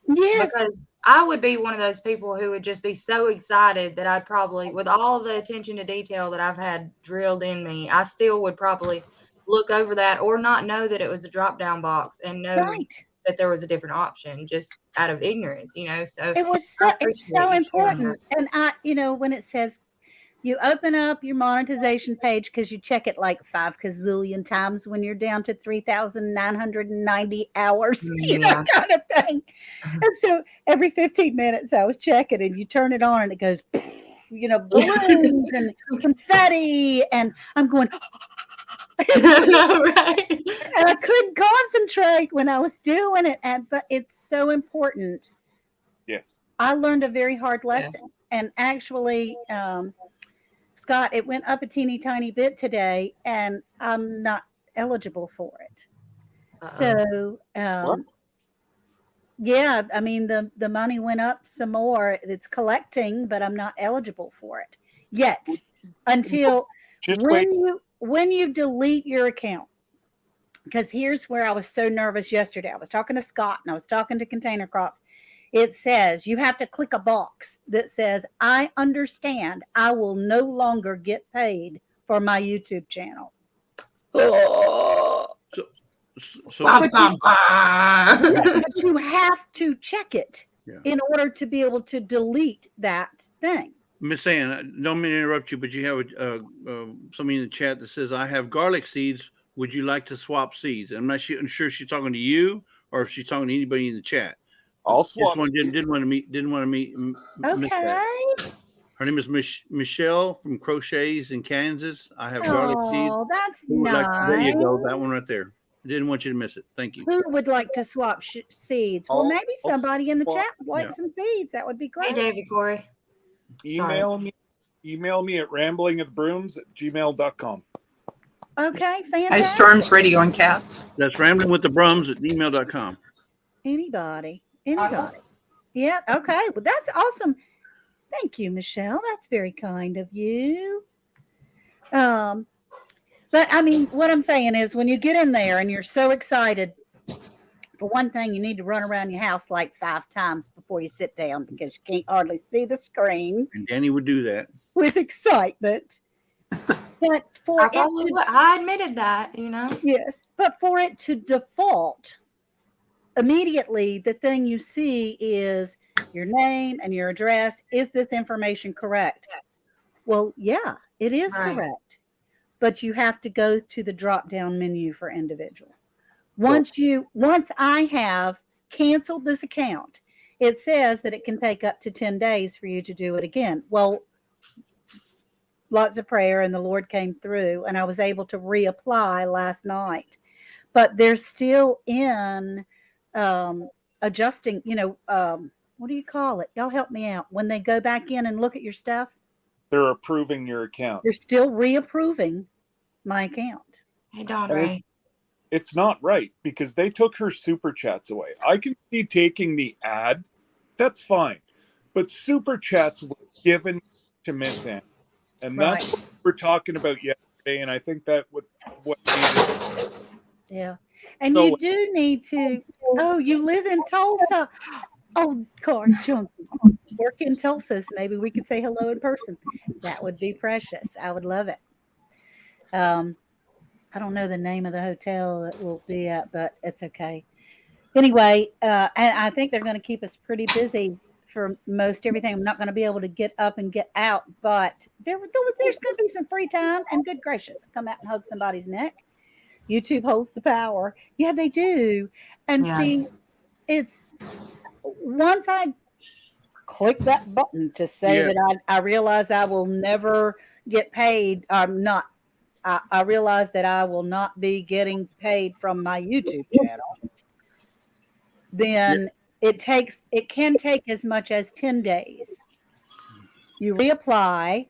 yes. Because I would be one of those people who would just be so excited that I'd probably, with all the attention to detail that I've had drilled in me, I still would probably look over that or not know that it was a drop down box and know that there was a different option just out of ignorance, So It was I it's appreciate so you sharing that. important. And when it says you open up your monetization page because you check it like 5 gazillion times when you're down to 3,990 hours, kind of thing. And so every 15 minutes I was checking and you turn it on and it goes, balloons and confetti. And I'm going, Right. and I couldn't concentrate when I was doing it. But it's so important. Yes. I learned a very hard lesson. And actually, Scott, it went up a teeny tiny bit today, and I'm not eligible for it. So, yeah, I mean the money went up some more. It's collecting, but I'm not eligible for it yet until when you delete your account. Because here's where I was so nervous yesterday. I was talking to Scott and I was talking to Container Crops. It says you have to click a box that says, I understand I will no longer get paid for my YouTube channel. But you have to check it in order to be able to delete that thing. Miss Ann, don't mean to interrupt you, but you have somebody in the chat that says, I have garlic seeds. Would you like to swap seeds? I'm not sure if she's talking to you or if she's talking to anybody in the chat. I'll swap. Didn't want to meet. Okay. Her name is Michelle from Crochets in Kansas. I have garlic seeds. Oh, that's nice. There you go. That one right there. I didn't want you to miss it. Thank you. Who would like to swap seeds? Well, maybe somebody in the chat would like some seeds. That would be great. Hey, David Corey. Email me at ramblingofthebrooms@gmail.com. Okay, fantastic. Hi, Storms Radio and Cats. That's ramblingwiththebrums@gmail.com. Anybody. Yeah, okay. Well, that's awesome. Thank you, Michelle. That's very kind of you. But I mean, what I'm saying is when you get in there and you're so excited, for one thing, you need to run around your house like 5 times before you sit down because you can't hardly see the screen. And Danny would do that. With excitement. But I admitted that, Yes. But for it to default, immediately the thing you see is your name and your address. Is this information correct? Well, yeah, it is correct. But you have to go to the drop-down menu for individual. Once I have canceled this account, it says that it can take up to 10 days for you to do it again. Well, lots of prayer and the Lord came through and I was able to reapply last night. But they're still in adjusting, what do you call it? Y'all help me out. When they go back in and look at your stuff. They're approving your account. They're still reapproving my account. Hey, Don Ray. It's not right because they took her super chats away. I can see taking the ad. That's fine. But super chats were given to Miss Ann. And that's what we were talking about yesterday. And I think that what needed. Yeah. And you do need to, you live in Tulsa. Oh, car junkie. Work in Tulsa. So maybe we could say hello in person. That would be precious. I would love it. I don't know the name of the hotel that we'll be at, but it's okay. Anyway, and I think they're going to keep us pretty busy for most everything. I'm not going to be able to get up and get out, but there's going to be some free time. And good gracious, come out and hug somebody's neck. YouTube holds the power. Yeah, they do. And see, it's once I click that button to say that I realize I will never get paid. I realize that I will not be getting paid from my YouTube channel. Then it can take as much as 10 days. You reapply.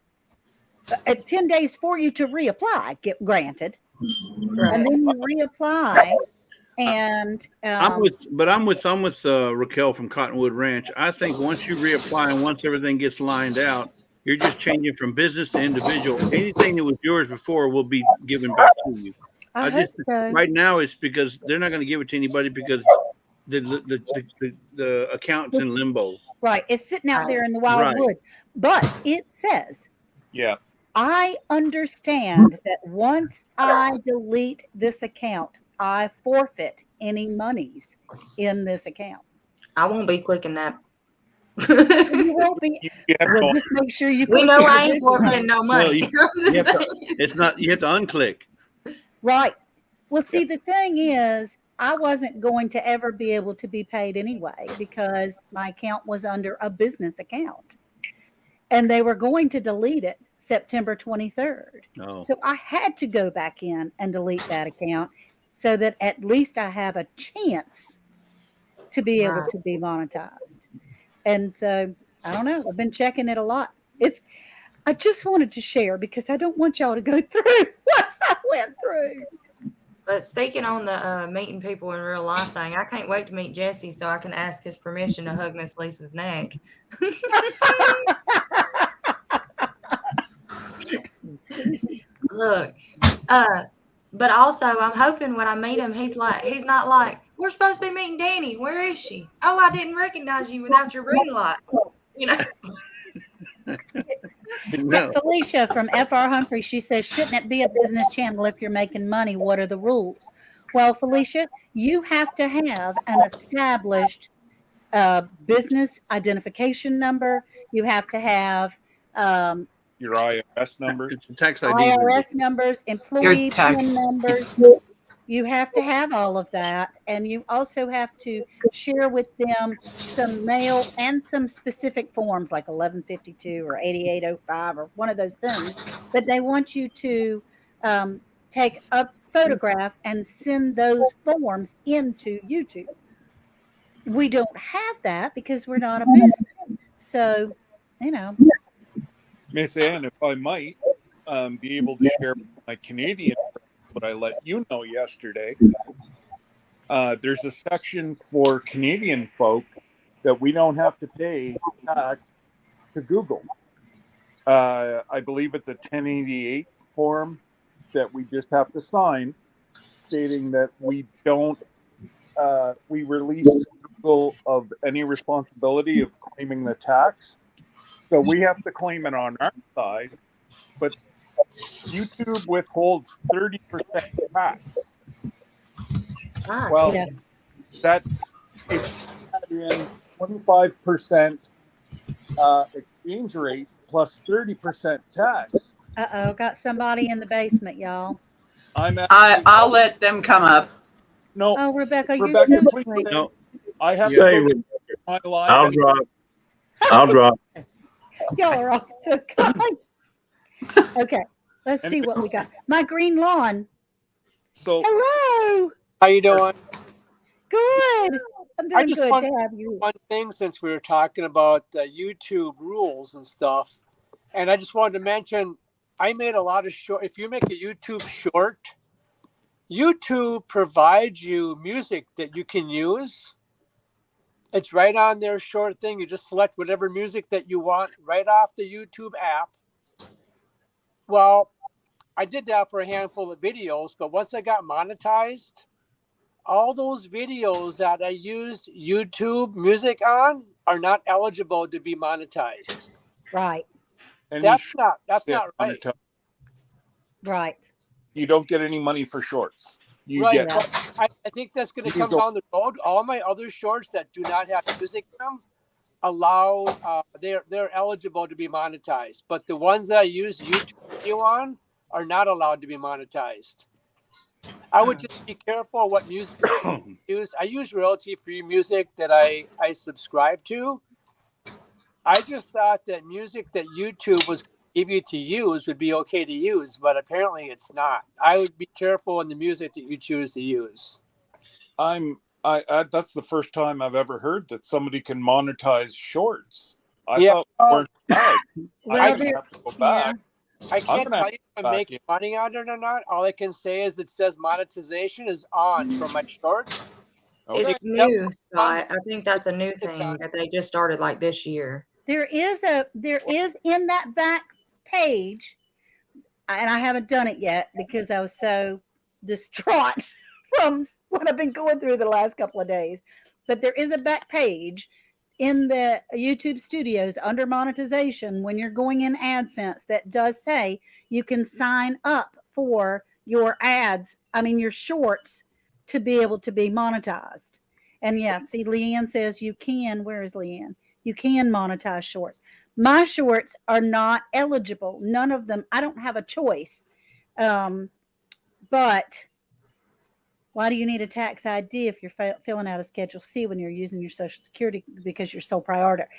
10 days for you to reapply, get granted. And then you reapply. And I'm with Raquel from Cottonwood Ranch. I think once you reapply and once everything gets lined out, you're just changing from business to individual. Anything that was yours before will be given back to you. I hope so. Right now it's because they're not going to give it to anybody because the account's in limbo. Right. It's sitting out there in the wild wood. But it says, yeah, I understand that once I delete this account, I forfeit any monies in this account. I won't be clicking that. You won't be. Well, just make sure you. We know I ain't forfeiting no money. Well, you have to unclick. Right. Well, see, the thing is, I wasn't going to ever be able to be paid anyway because my account was under a business account. And they were going to delete it September 23rd. Oh. So I had to go back in and delete that account so that at least I have a chance to be able to be monetized. And so, I don't know. I've been checking it a lot. I just wanted to share because I don't want y'all to go through what I went through. But speaking on the meeting people in real life thing, I can't wait to meet Jesse so I can ask his permission to hug Miss Lisa's neck. Look, but also I'm hoping when I meet him, he's not like, we're supposed to be meeting Danny. Where is she? Oh, I didn't recognize you without your ring light. You know. No. Felicia from FR Humphrey, she says, shouldn't it be a business channel if you're making money? What are the rules? Well, Felicia, you have to have an established business identification number. You have to have your IRS numbers, tax ID, IRS numbers, employee PIN numbers. You have to have all of that, and you also have to share with them some mail and some specific forms like 1152 or 8805 or one of those things. But they want you to take a photograph and send those forms into YouTube. We don't have that because we're not a business. So, you know. Miss Ann, if I might be able to share my Canadian what I let you know yesterday. There's a section for Canadian folk that we don't have to pay tax to Google. I believe it's a 1088 form that we just have to sign, stating that we don't, we release Google of any responsibility of claiming the tax. So we have to claim it on our side, but YouTube withholds 30% tax. Well, that's in 25% exchange rate plus 30% tax. Uh-oh, got somebody in the basement, y'all. I'll let them come up. No. Oh, Rebecca, you're so please. sweet. No. I have to go to my live. I'll drop. Y'all are all so kind. Okay, let's see what we got. My green lawn. So hello. How you doing? Good. I'm doing good to have you. One thing, since we were talking about YouTube rules and stuff, and I just wanted to mention, I made a lot of short. If you make a YouTube short, YouTube provides you music that you can use. It's right on their short thing. You just select whatever music that you want right off the YouTube app. Well, I did that for a handful of videos, but once I got monetized, all those videos that I used YouTube music on are not eligible to be monetized. Right. That's not right. Right. You don't get any money for shorts. You right. get. I think that's going to come down the road. All my other shorts that do not have music in them they're eligible to be monetized, but the ones that I use YouTube video on are not allowed to be monetized. I would just be careful what music you use. I use royalty-free music that I subscribe to. I just thought that music that YouTube was give you to use would be okay to use, but apparently it's not. I would be careful in the music that you choose to use. That's the first time I've ever heard that somebody can monetize shorts. I thought well, I have to go back. I can't gonna tell you if I'm back making money on it or not. All I can say is it says monetization is on for my shorts. Okay. It's new, Scott. I think that's a new thing that they just started like this year. There is in that back page, and I haven't done it yet because I was so distraught from what I've been going through the last couple of days. But there is a back page in the YouTube studios under monetization when you're going in AdSense that does say you can sign up for your ads, your shorts, to be able to be monetized. And yeah, see, Leanne says you can. Where is Leanne? You can monetize shorts. My shorts are not eligible. None of them. I don't have a choice. But why do you need a tax ID if you're filling out a Schedule C when you're using your Social Security because you're sole proprietor?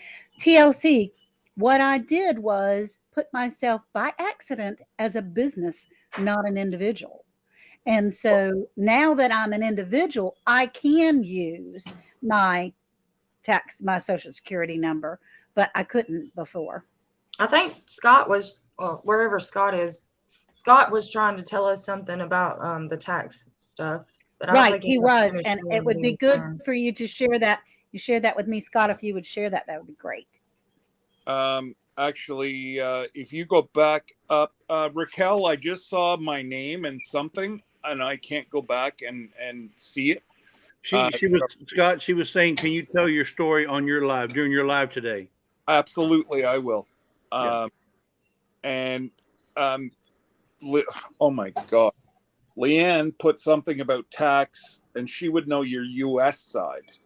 TLC, what I did was put myself by accident as a business, not an individual. And so now that I'm an individual, I can use my Social Security number, but I couldn't before. I think Scott was, wherever Scott is, Scott was trying to tell us something about the tax stuff. But I don't Right, think he was, finished and doing it what would he be was good saying. for you to share that. You share that with me, Scott. If you would share that, that would be great. Actually, if you go back up, Raquel, I just saw my name and something, and I can't go back and see it. She was Scott. She was saying, "Can you tell your story on your live during your live today?" Absolutely, I will. Yeah. And oh my God, Leanne put something about tax, and she would know your U.S. side.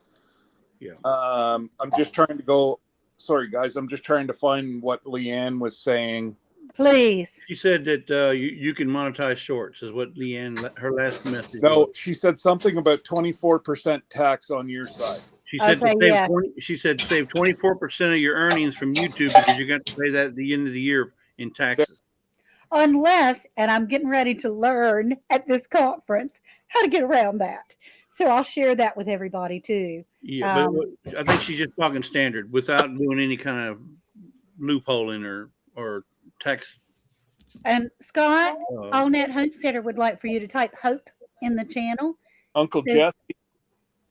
Yeah. I'm just trying to go. Sorry, guys. I'm just trying to find what Leanne was saying. Please. She said that you can monetize shorts, is what Leanne, her last message No, was. she said something about 24% tax on your side. She said Okay, yeah. She said save 24% of your earnings from YouTube because you're going to pay that at the end of the year in taxes. Unless, and I'm getting ready to learn at this conference how to get around that. So I'll share that with everybody too. Yeah, but I think she's just talking standard without doing any kind of loopholing or tax. And Scott, Allnet Homesteader would like for you to type Hope in the channel. Uncle Jesse.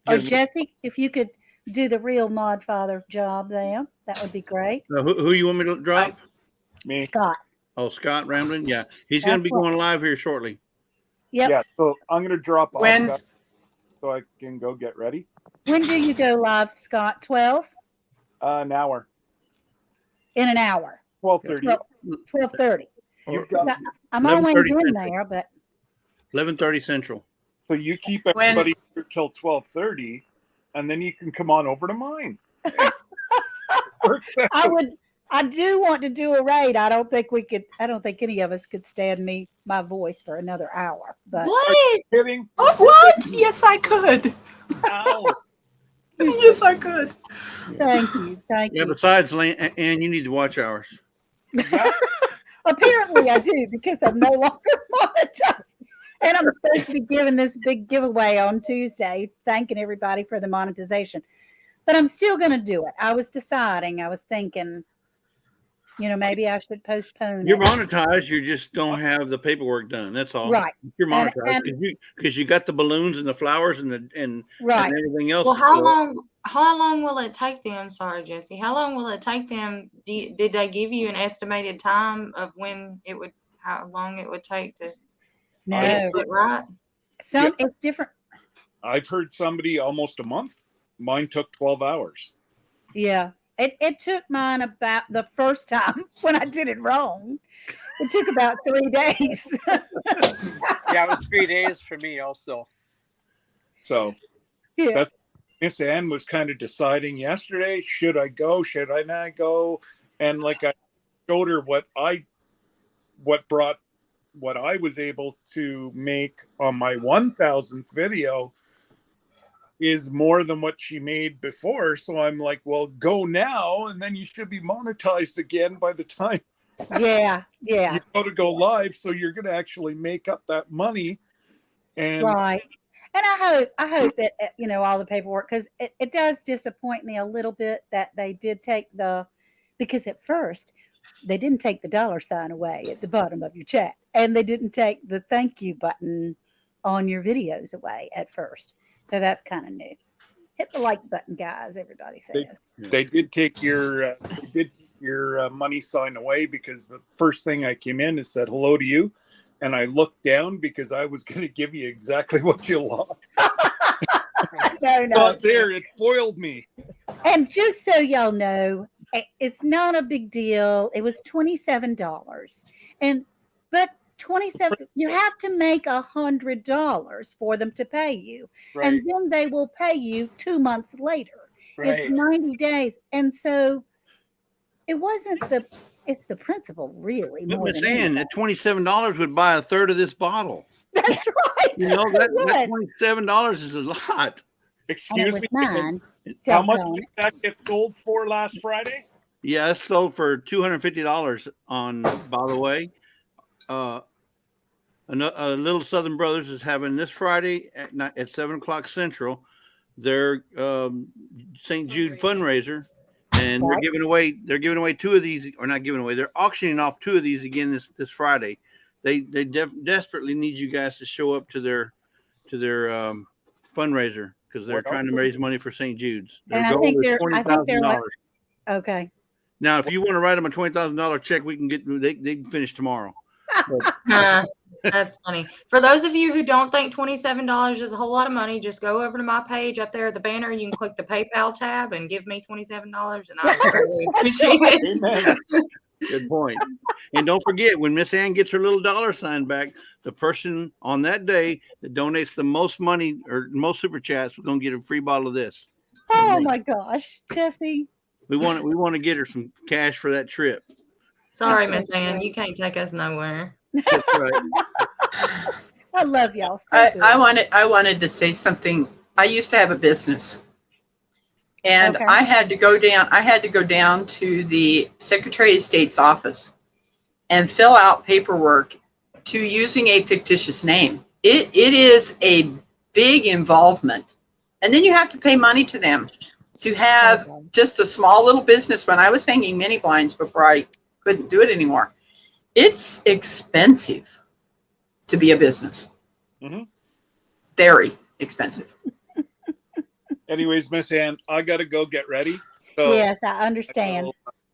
Or Jesse, if you could do the real mod father job there, that would be great. Who you want me to drop? Me. Scott. Oh, Scott Ramblin'? Yeah. He's going to be going live here shortly. Yep. Yeah, so I'm going to drop off When? that so I can go get ready. When do you go live, Scott? 12? An hour. In an hour. 12:30. 12:30. I'm always in there, but 11:30 Central. So you keep everybody here till 12:30, and then you can come on over to mine. I do want to do a raid. I don't think any of us could stand my voice for another hour. But what? Are you kidding? Oh, what? Yes, I could. Ow. Yes, I could. Thank you. Yeah, besides, Ann, you need to watch ours. Yeah. Apparently I do because I'm no longer monetized. And I'm supposed to be giving this big giveaway on Tuesday, thanking everybody for the monetization. But I'm still going to do it. I was thinking, maybe I should postpone You're it. monetized. You just don't have the paperwork done. That's all. Right. You're monetized because you got the balloons and the flowers and right. everything else. Well, how long will it take them? Sorry, Jesse. How long will it take them? Did they give you an estimated time of how long it would take to get it right? It's different. I've heard somebody almost a month. Mine took 12 hours. Yeah. It took mine about the first time when I did it wrong. It took about 3 days. Yeah, it was 3 days for me also. So that's Miss Ann was kind of deciding yesterday, should I go? Should I not go? And like I showed her what I was able to make on my 1,000th video is more than what she made before. So I'm like, well, go now, and then you should be monetized again by the time you go live. So you're going to actually make up that money. And right. And I hope that, all the paperwork, because it does disappoint me a little bit that they did take because at first they didn't take the dollar sign away at the bottom of your chat, and they didn't take the thank you button on your videos away at first. So that's kind of new. Hit the like button, guys. Everybody says they did take your money sign away, because the first thing I came in is said hello to you, and I looked down because I was going to give you exactly what you lost. no. Not there, it foiled me. And just so y'all know, it's not a big deal. It was $27, but 27. You have to make $100 for them to pay you, Right. and then they will pay you 2 months later. Right. It's 90 days, and so it wasn't the. It's the principle, really. But More Miss than Ann, that $27 would buy a third of this bottle. That's right. You know, that $27 is a lot. Excuse me. Mine. How much did that get sold for last Friday? Yeah, it's sold for $250 on, by the way. Little Southern Brothers is having this Friday at 7 o'clock Central their St. Jude fundraiser, and they're giving away two of these, or not giving away, they're auctioning off two of these again this Friday. They desperately need you guys to show up to their fundraiser, because they're trying to raise money for St. Jude's. Their goal is $20,000. Okay. Now, if you want to write them a $20,000 check, we can they can finish tomorrow. That's funny. For those of you who don't think $27 is a whole lot of money, just go over to my page up there at the banner. You can click the PayPal tab and give me $27, and I would really appreciate it. Good point. And don't forget, when Miss Ann gets her little dollar sign back, the person on that day that donates the most money or most super chats is going to get a free bottle of this. Oh my gosh, Jesse. We want to get her some cash for that trip. Sorry, Miss Ann, you can't take us nowhere. That's right. I love y'all. I wanted to say something. I used to have a business, and I had to go down to the Secretary of State's office and fill out paperwork to using a fictitious name. It is a big involvement, and then you have to pay money to them to have just a small little business. When I was hanging mini blinds before I couldn't do it anymore, it's expensive to be a business. Mm-hmm. Very expensive. Anyways, Miss Ann, I got to go get ready. So yes, I understand.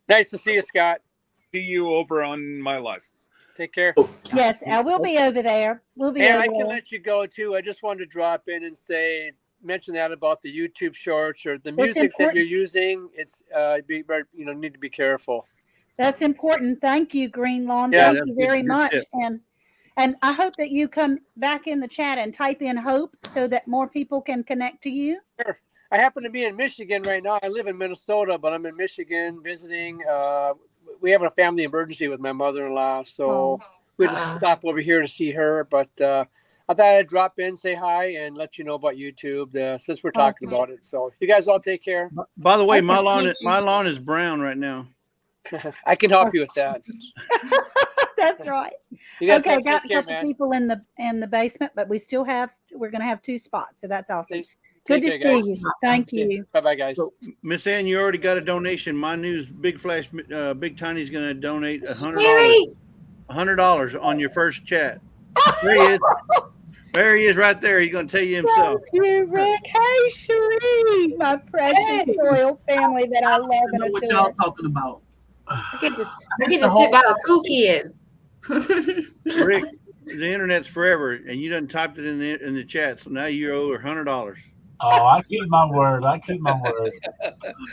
Nice to see you, Scott. See you over on my live. Take care. Yes, I will be over there. We'll be over I can there. let you go too. I just wanted to drop in and mention that about the YouTube shorts or the music that you're using. It's need to be careful. That's important. Thank you, Green Lawn. Yeah, Thank you very much. And I hope that you come back in the chat and type in hope so that more people can connect to you. Sure. I happen to be in Michigan right now. I live in Minnesota, but I'm in Michigan visiting. We have a family emergency with my mother-in-law, so we just stop over here to see her. But I thought I'd drop in, say hi, and let you know about YouTube since we're talking about it. So you guys all take care. By the way, my lawn is brown right now. I can help you with that. That's right. Okay, got a couple people in the basement, but we're going to have 2 spots, so that's awesome. Good to see you. Thank you. Bye, guys. So, Miss Ann, you already got a donation. My news, Big Flash, Big Tiny's going to donate $100 on your first chat. There he is, right there. He's going to tell you himself. Thank you, Rick. Hey, Cherie, my precious royal family that I love and adore. What y'all talking about? I get to sit by the cool kids. Rick, the internet's forever, and you done typed it in the chat, so now you owe her $100. Oh, I keep my word.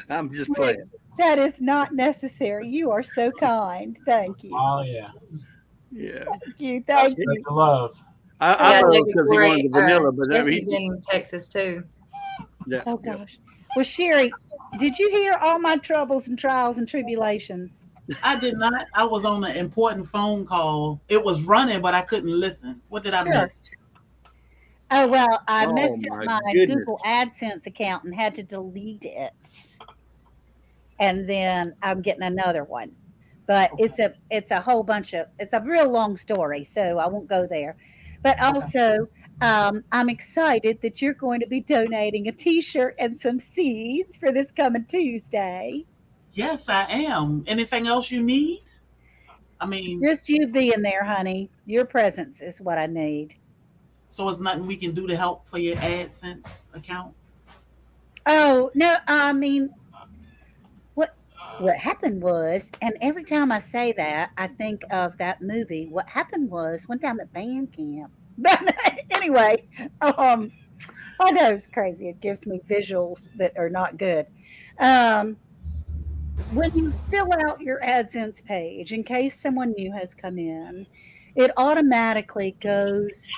I'm just playing. That is not necessary. You are so kind. Thank you. Oh yeah. Yeah. Thank you. Love. I love it because he wanted the vanilla, but he's in Texas too. Yeah, oh gosh. Well, Sherry, did you hear all my troubles and trials and tribulations? I did not. I was on an important phone call. It was running, but I couldn't listen. What did I miss? Oh, well, I messed up my Google AdSense account and had to delete it. And then I'm getting another one. But it's a whole bunch of, it's a real long story, so I won't go there. But also, I'm excited that you're going to be donating a T-shirt and some seeds for this coming Tuesday. Yes, I am. Anything else you need? I mean, just you being there, honey. Your presence is what I need. So it's nothing we can do to help for your AdSense account? Oh no, I mean, what happened was, and every time I say that, I think of that movie. What happened was one time at band camp. But anyway, I know it's crazy. It gives me visuals that are not good. Um, when you fill out your AdSense page, in case someone new has come in, it automatically goes,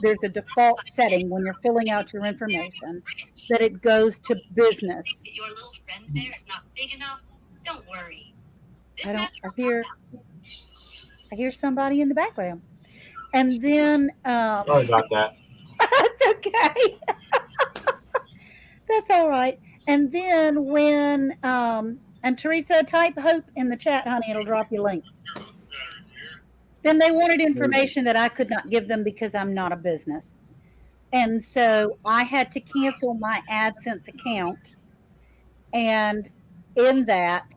there's a default setting when you're filling out your information that it goes to business. Your little friend there is not big enough. Don't worry. I hear somebody in the background. And then Sorry about that. that's okay. That's all right. And then when and Teresa, type Hope in the chat, honey, it'll drop you a link. Then they wanted information that I could not give them because I'm not a business. And so I had to cancel my AdSense account. And in that,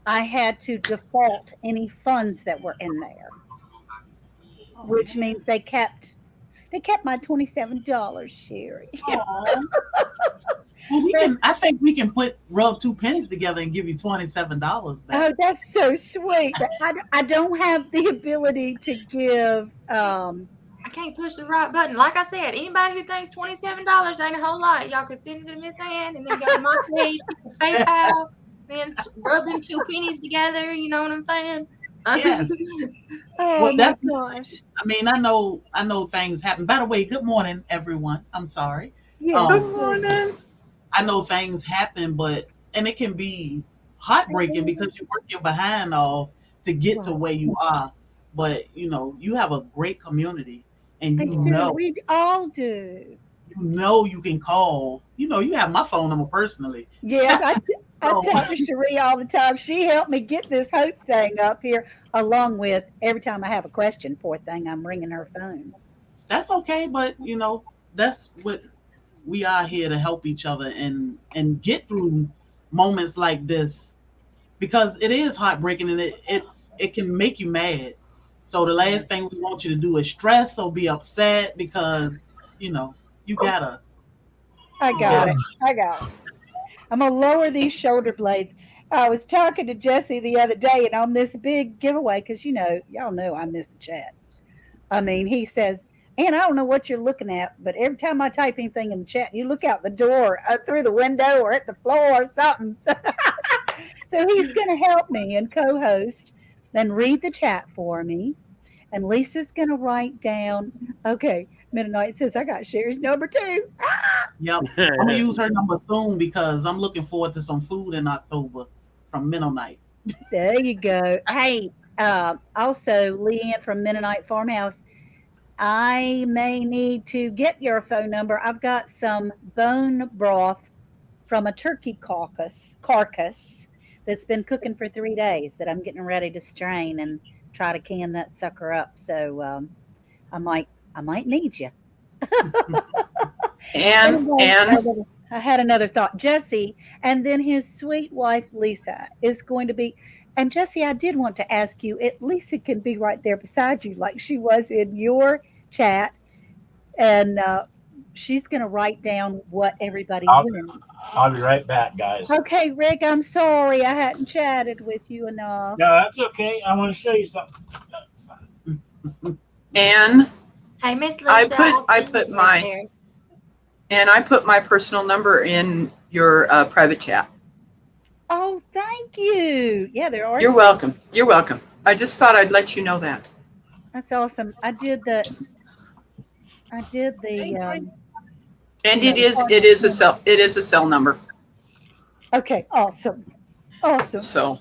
I had to default any funds that were in there, which means they kept my $27, Sherry. Well, I think we can rub 2 pennies together and give you $27 back. Oh, that's so sweet. But I don't have the ability to give. I can't push the right button. Like I said, anybody who thinks $27 ain't a whole lot, y'all can send it to Miss Ann and then go to my page, PayPal, rub them 2 pennies together. You know what I'm saying? Yes. Oh my gosh. I mean, I know things happen. By the way, good morning, everyone. I'm sorry. Yeah. Good morning. I know things happen, and it can be heartbreaking because you work your behind off to get to where you are. But you have a great community, and we all do. You can call. You have my phone number personally. Yes, I talk to Cherie all the time. She helped me get this Hope thing up here, along with every time I have a question, poor thing, I'm ringing her phone. That's okay, but that's what we are here to help each other and get through moments like this, because it is heartbreaking and it can make you mad. So the last thing we want you to do is stress or be upset, because you got us. I got it. I'm gonna lower these shoulder blades. I was talking to Jesse the other day, and on this big giveaway, because y'all know I miss the chat. I mean, he says, and I don't know what you're looking at, but every time I type anything in the chat, you look out the door, through the window, or at the floor, or something. So he's going to help me and co-host, then read the chat for me. And Lisa's going to write down, okay, Mennonite says, I got Sherry's number too. Yep. I'm going to use her number soon because I'm looking forward to some food in October from Mennonite. There you go. Hey, also, Leanne from Mennonite Farmhouse, I may need to get your phone number. I've got some bone broth from a turkey carcass that's been cooking for 3 days that I'm getting ready to strain and try to can that sucker up. So I might need you. And I had another thought. Jesse and then his sweet wife Lisa is going to be. And Jesse, I did want to ask you, Lisa can be right there beside you like she was in your chat. And she's going to write down what everybody wins. I'll be right back, guys. Okay, Rick, I'm sorry I hadn't chatted with you enough. No, that's okay. I want to show you something. And hey, Miss Lisa, I put my personal number in your private chat. Oh, thank you. Yeah, there are. You're welcome. You're welcome. I just thought I'd let you know that. That's awesome. I did the. And it is a cell number. Okay, awesome. So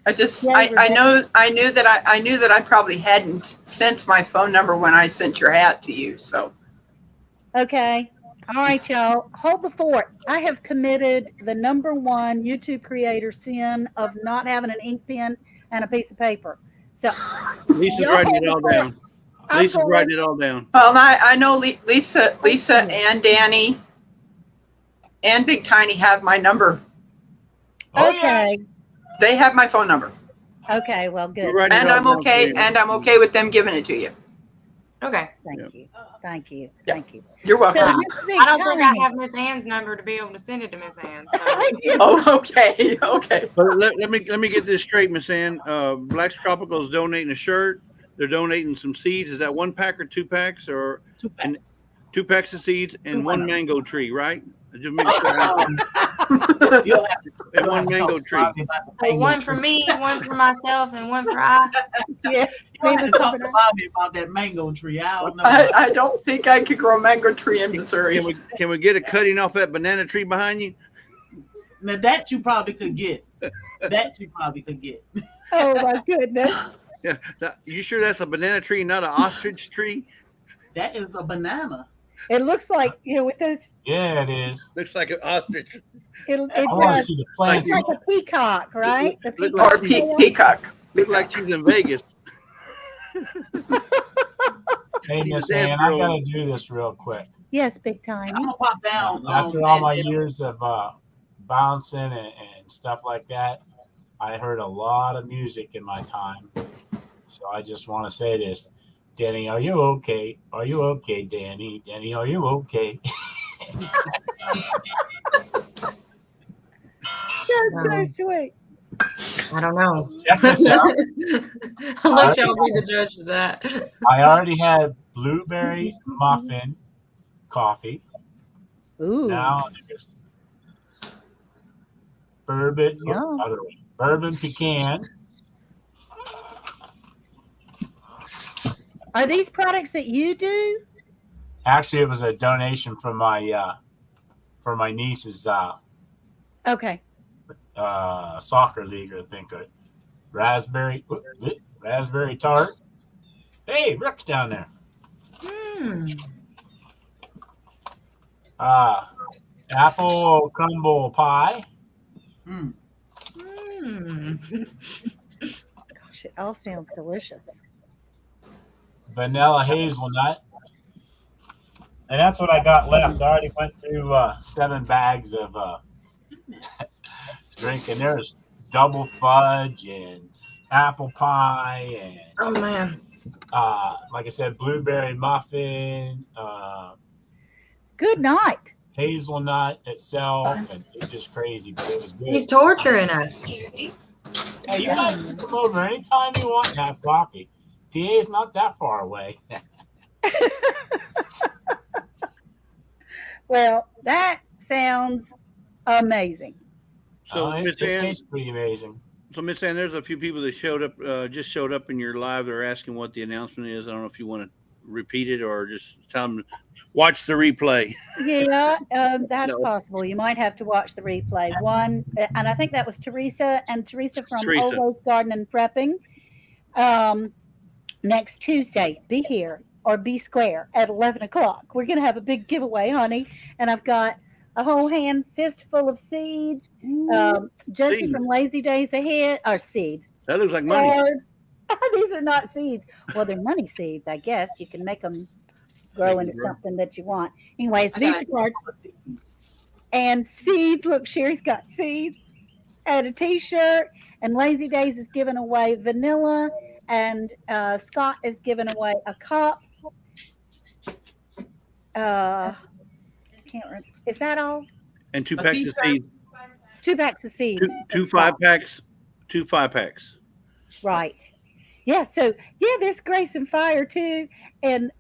I knew that I probably hadn't sent my phone number when I sent your hat to you. So okay. All right, y'all. Hold the fort. I have committed the #1 YouTube creator sin of not having an ink pen and a piece of paper. So Lisa's writing it all down. Lisa's writing it all down. Well, I know Lisa and Danny and Big Tiny have my number. Okay. They have my phone number. Okay, well, good. And I'm okay. And I'm okay with them giving it to you. Okay. Thank you. Thank you. Thank you. You're welcome. So, I Miss Big don't think I Tiny. have Miss Ann's number to be able to send it to Miss Ann. So. Oh, okay. Okay. But let me get this straight, Miss Ann. Black's Tropical is donating a shirt. They're donating some seeds. Is that 1 pack or 2 packs or 2 packs? And 2 packs of seeds and 1 mango tree, right? Just make sure. And 1 mango tree. Well, 1 for me, 1 for myself, and 1 for I. Yeah. You have to talk to Bobby about that mango tree. I don't know. I don't think I could grow a mango tree in Missouri. Can we get a cutting off that banana tree behind you? Now that you probably could get. That you probably could get. Oh my goodness. Yeah. You sure that's a banana tree, not an ostrich tree? That is a banana. It looks like, with those. Yeah, it is. Looks like an ostrich. It I want to does. see the plant. It's like a peacock, right? The Look peacock. like peacock. Look like she's in Vegas. Hey, Miss Ann, I got to do this real quick. Yes, Big Time. I'm gonna pop down. After all my years of bouncing and stuff like that, I heard a lot of music in my time. So I just want to say this. Danny, are you okay? Are you okay, Danny? Danny, are you okay? That's so sweet. I don't know. Check this out. I'll let y'all be the judge of that. I already had blueberry muffin coffee. Ooh. Now there's bourbon pecan. Are these products that you do? Actually, it was a donation from my niece's Okay. Soccer league, I think. Raspberry tart. Hey, Rick's down there. Apple crumble pie. Gosh, it all sounds delicious. Vanilla hazelnut. And that's what I got left. I already went through 7 bags of drinking. There's double fudge and apple pie and oh man, like I said, blueberry muffin. Good night. Hazelnut itself, and it's just crazy, but it was good. He's torturing us. Hey, you guys can come over anytime you want and have coffee. PA is not that far away. Well, that sounds amazing. So Miss Ann, it's pretty amazing. So Miss Ann, there's a few people that just showed up in your live. They're asking what the announcement is. I don't know if you want to repeat it or just tell them watch the replay. Yeah, that's possible. You might have to watch the replay. One, and I think that was Teresa from Always Garden and Prepping. Next Tuesday, be here or be square at 11 o'clock. We're going to have a big giveaway, honey. And I've got a whole hand fistful of seeds. Jesse seeds. from Lazy Days Ahead, or seeds. That looks like money. These are not seeds. Well, they're money seeds, I guess. You can make them grow into something that you want. Anyways, Visa cards and seeds. Look, Sherry's got seeds and a t-shirt. And Lazy Days is giving away vanilla. And Scott is giving away a cup. Can't remember. Is that all? And 2 packs of seeds. 2 packs of seeds. Two 5-packs. 2 5-packs. Right. Yeah. So yeah, there's Grace and Fire too, and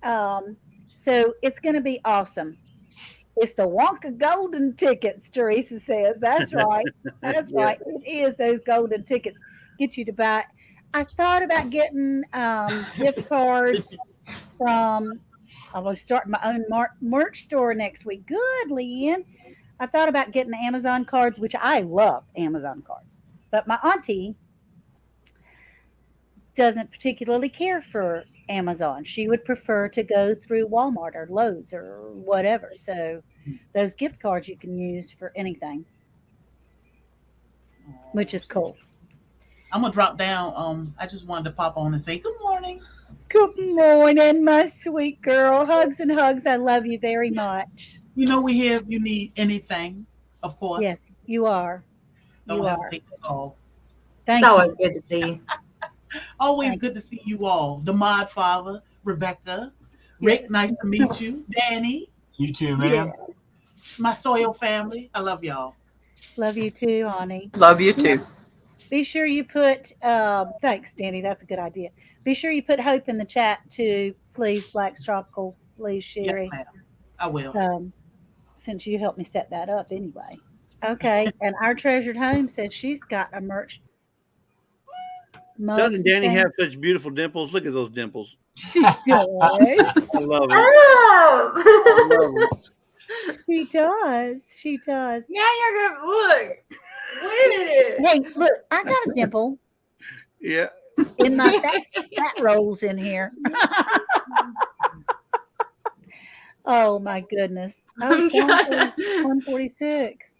so it's going to be awesome. It's the Wonka golden tickets, Teresa says. That's right. That's right. It is those golden tickets. Get you to buy. I thought about getting gift cards from. I'm going to start my own merch store next week. Good, Leanne. I thought about getting Amazon cards, which I love Amazon cards, but my auntie doesn't particularly care for Amazon. She would prefer to go through Walmart or Lowe's or whatever. So those gift cards you can use for anything, which is cool. I'm gonna drop down. I just wanted to pop on and say good morning. Good morning, my sweet girl. Hugs and hugs. I love you very much. You know we're here if you need anything, of course. Yes, you are. Don't hesitate to call. Thank It's always you. good to see you. Always good to see you all. The Mod Father, Rebecca, Rick, Yes. nice to meet you. Danny, You too, ma'am. Yes. my Soil family. I love y'all. Love you too, Ani. Love you too. Be sure you put, thanks, Danny. That's a good idea. Be sure you put Hope in the chat too, please, Black's Tropical, please, Yes, Sherry, ma'am. I will. since you helped me set that up anyway. Okay. And our treasured home says she's got a merch mugs Doesn't and Danny things. have such beautiful dimples? Look at those dimples. She does. I love them. Oh! I love them. She does. She does. Now you're gonna look. Look at it. Hey, look, I got a dimple Yeah. in my fat rolls in here. Oh my goodness. Oh, 146.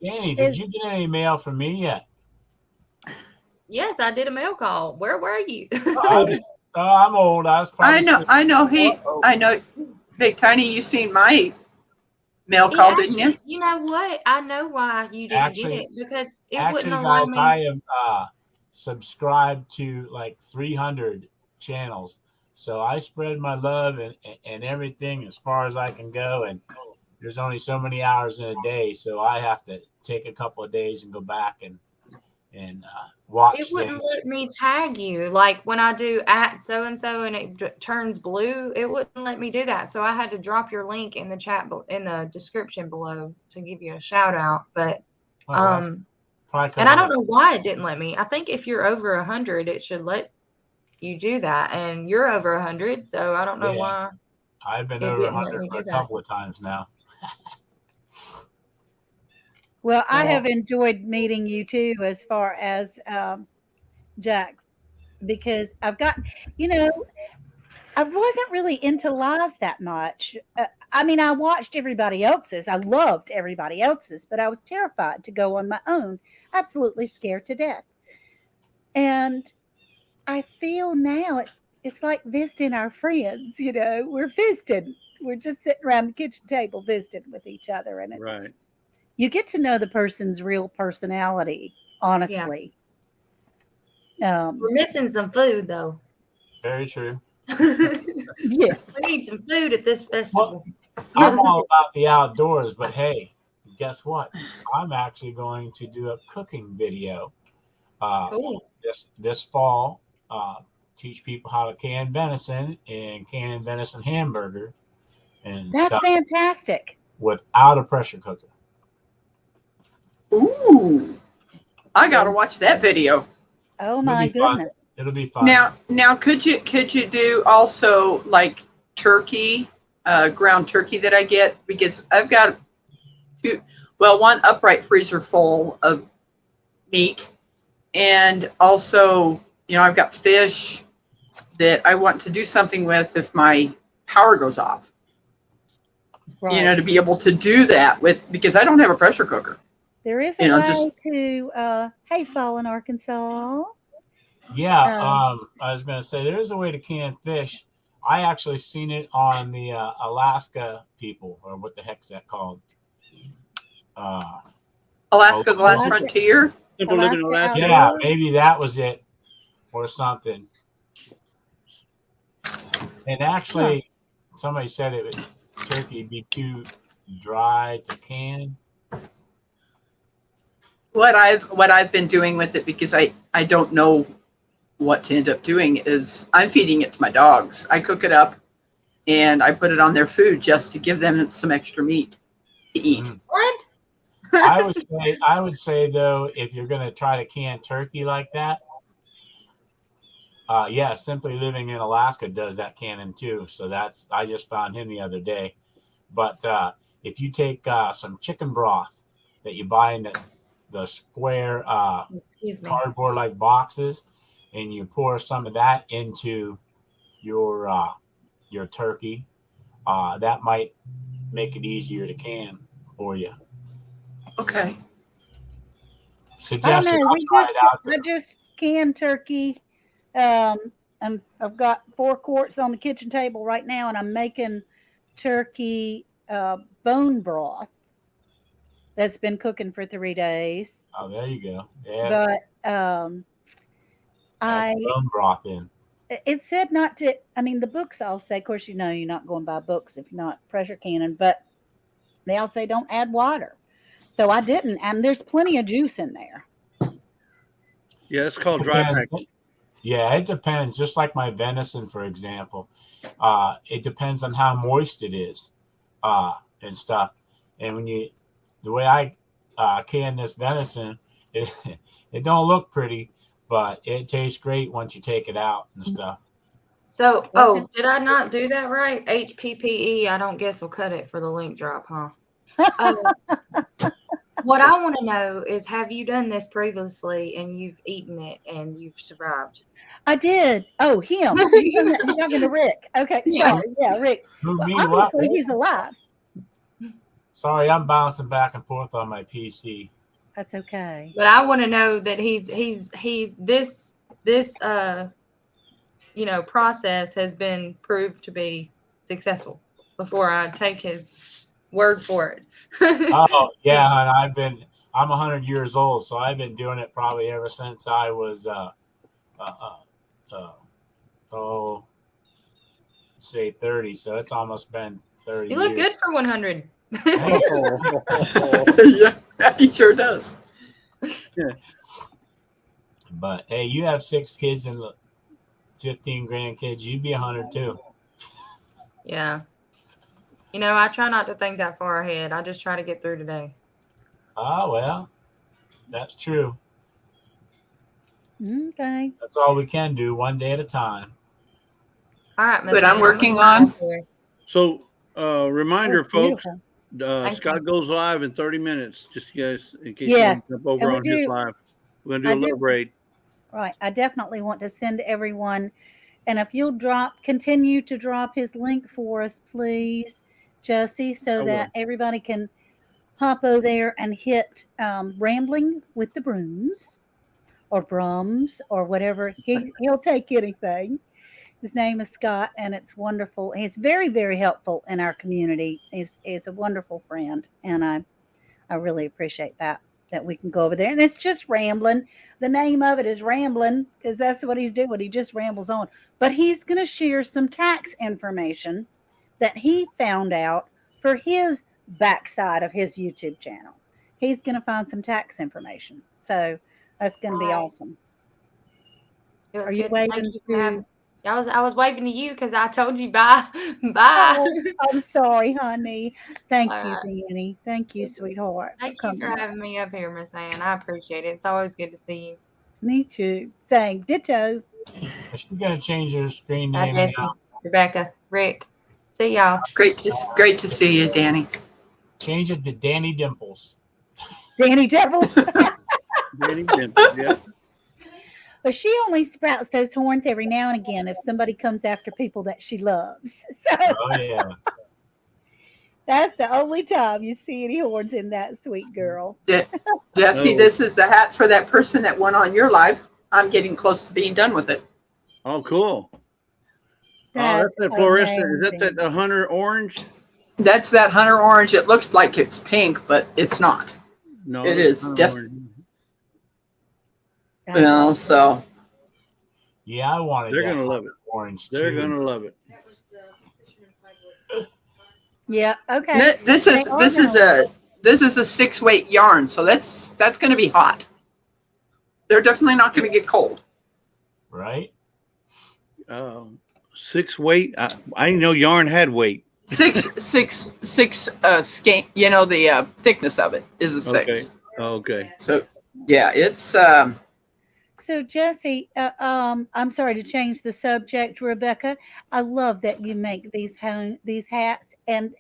Danny, did you get any mail from me yet? Yes, I did a mail call. Where were you? I'm old. I was probably. I know. Big Tiny, you seen my mail call, didn't you? You know what? I know why you didn't get it because it wouldn't allow guys, me. I am subscribed to like 300 channels, so I spread my love and everything as far as I can go. And there's only so many hours in a day, so I have to take a couple of days and go back and watch. It wouldn't let me tag you. Like when I do at so and so and it turns blue, it wouldn't let me do that. So I had to drop your link in the chat in the description below to give you a shout out. But and I don't know why it didn't let me. I think if you're over 100, it should let you do that, and you're over 100, so I don't know why. I've been over 100 for a couple of times now. Well, I have enjoyed meeting you too, as far as Jack, because I've got, I wasn't really into lives that much. I mean, I watched everybody else's. I loved everybody else's, but I was terrified to go on my own, absolutely scared to death. And I feel now it's like visiting our friends. We're visiting. We're just sitting around the kitchen table visiting with each other, and it's right. You get to know the person's real personality, honestly. We're missing some food, though. Very true. Yes. We need some food at this festival. I'm all about the outdoors, but hey, guess what? I'm actually going to do a cooking video this fall. Teach people how to can venison and can venison hamburger, and that's fantastic. Without a pressure cooker. Ooh, I gotta watch that video. Oh my goodness! It'll be fun. Now, could you do also like turkey, ground turkey that I get, because I've got one upright freezer full of meat, and also I've got fish that I want to do something with if my power goes off. Right. To be able to do that because I don't have a pressure cooker. There is a way to, hey, Fallen, Arkansas. Yeah, I was going to say there is a way to can fish. I actually seen it on the Alaska people, or what the heck is that called? Alaska, the Last Frontier? Alaska. Yeah, maybe that was it or something. And actually, somebody said turkey would be too dry to can. What I've been doing with it, because I don't know what to end up doing, is I'm feeding it to my dogs. I cook it up and I put it on their food just to give them some extra meat to eat. What? I would say though, if you're going to try to can turkey like that, Simply Living in Alaska does that canning too. So I just found him the other day. But if you take some chicken broth that you buy in the square cardboard like boxes, and you pour some of that into your turkey, that might make it easier to can for you. Okay. Suggested. I just canned turkey. I've got 4 quarts on the kitchen table right now, and I'm making turkey bone broth that's been cooking for 3 days. Oh, there you go. Yeah. But I bone broth in. it said not to. I mean, the books all say. Of course, you know you're not going by books if you're not pressure canning, but they all say don't add water. So I didn't, and there's plenty of juice in there. Yeah, it's called dry pack. Yeah, it depends. Just like my venison, for example, it depends on how moist it is and stuff. And the way I can this venison, it don't look pretty, but it tastes great once you take it out and stuff. So, did I not do that right? HPPE, I don't guess will cut it for the link drop, huh? What I want to know is, have you done this previously and you've eaten it and you've survived? I did. Oh, him. You're talking to Rick. Okay, Yeah. sorry. Yeah, Rick. Who, me, obviously, what? he's alive. Sorry, I'm bouncing back and forth on my PC. That's okay. But I want to know that he's this process has been proved to be successful before I take his word for it. Oh yeah, and I'm 100 years old, so I've been doing it probably ever since I was say 30. So it's almost been 30 You look years. good for 100. Yeah, he sure does. Yeah. But hey, you have 6 kids and 15 grandkids. You'd be 100 too. Yeah. I try not to think that far ahead. I just try to get through today. Oh, well, that's true. Okay. That's all we can do, one day at a time. All right, but I'm working on. So, reminder, folks, beautiful. Scott goes live in 30 minutes, just in case Yes. you want to jump over on his live. We're going to do a little braid. Right. I definitely want to send everyone, and if you'll continue to drop his link for us, please, Jesse, so that everybody can hop over there and hit Rambling with the Brooms or Brums or whatever. He'll take anything. His name is Scott, and it's wonderful. He's very, very helpful in our community. He's a wonderful friend, and I really appreciate that we can go over there. And it's just rambling. The name of it is Rambling because that's what he's doing. He just rambles on. But he's going to share some tax information that he found out for his backside of his YouTube channel. He's going to find some tax information. So that's going to be awesome. It was Are you good. waving Thank you for to? having. I was waving to you because I told you bye. Bye. Oh, I'm sorry, honey. Thank All you, right. Danny. Thank you, sweetheart. Thank you for having me up here, Miss Ann. I appreciate it. It's always good to see you. Me too. Same. Ditto. Is she going to change her screen Bye, name Jesse, now? Rebecca, Rick. See y'all. Great to see you, Danny. Change it to Danny Dimples. Danny Dimples. Danny Dimples, yeah. But she only sprouts those horns every now and again if somebody comes after people that she loves. So yeah. That's the only time you see any horns in that sweet girl. Jesse, this is the hat for that person that went on your live. I'm getting close to being done with it. Oh, cool. That's that fluorescent. Is that the Hunter orange? That's that Hunter orange. It looks like it's pink, but it's not. No, it is definitely. So. Yeah, I wanted. They're gonna love it. Orange. They're gonna love it. Yeah. Okay. This is a 6-weight yarn, so that's going to be hot. They're definitely not going to get cold. Right. 6 weight. I didn't know yarn had weight. Six. You know the thickness of it is a 6. Okay. So yeah, it's. So Jesse, I'm sorry to change the subject, Rebecca. I love that you make these hats, and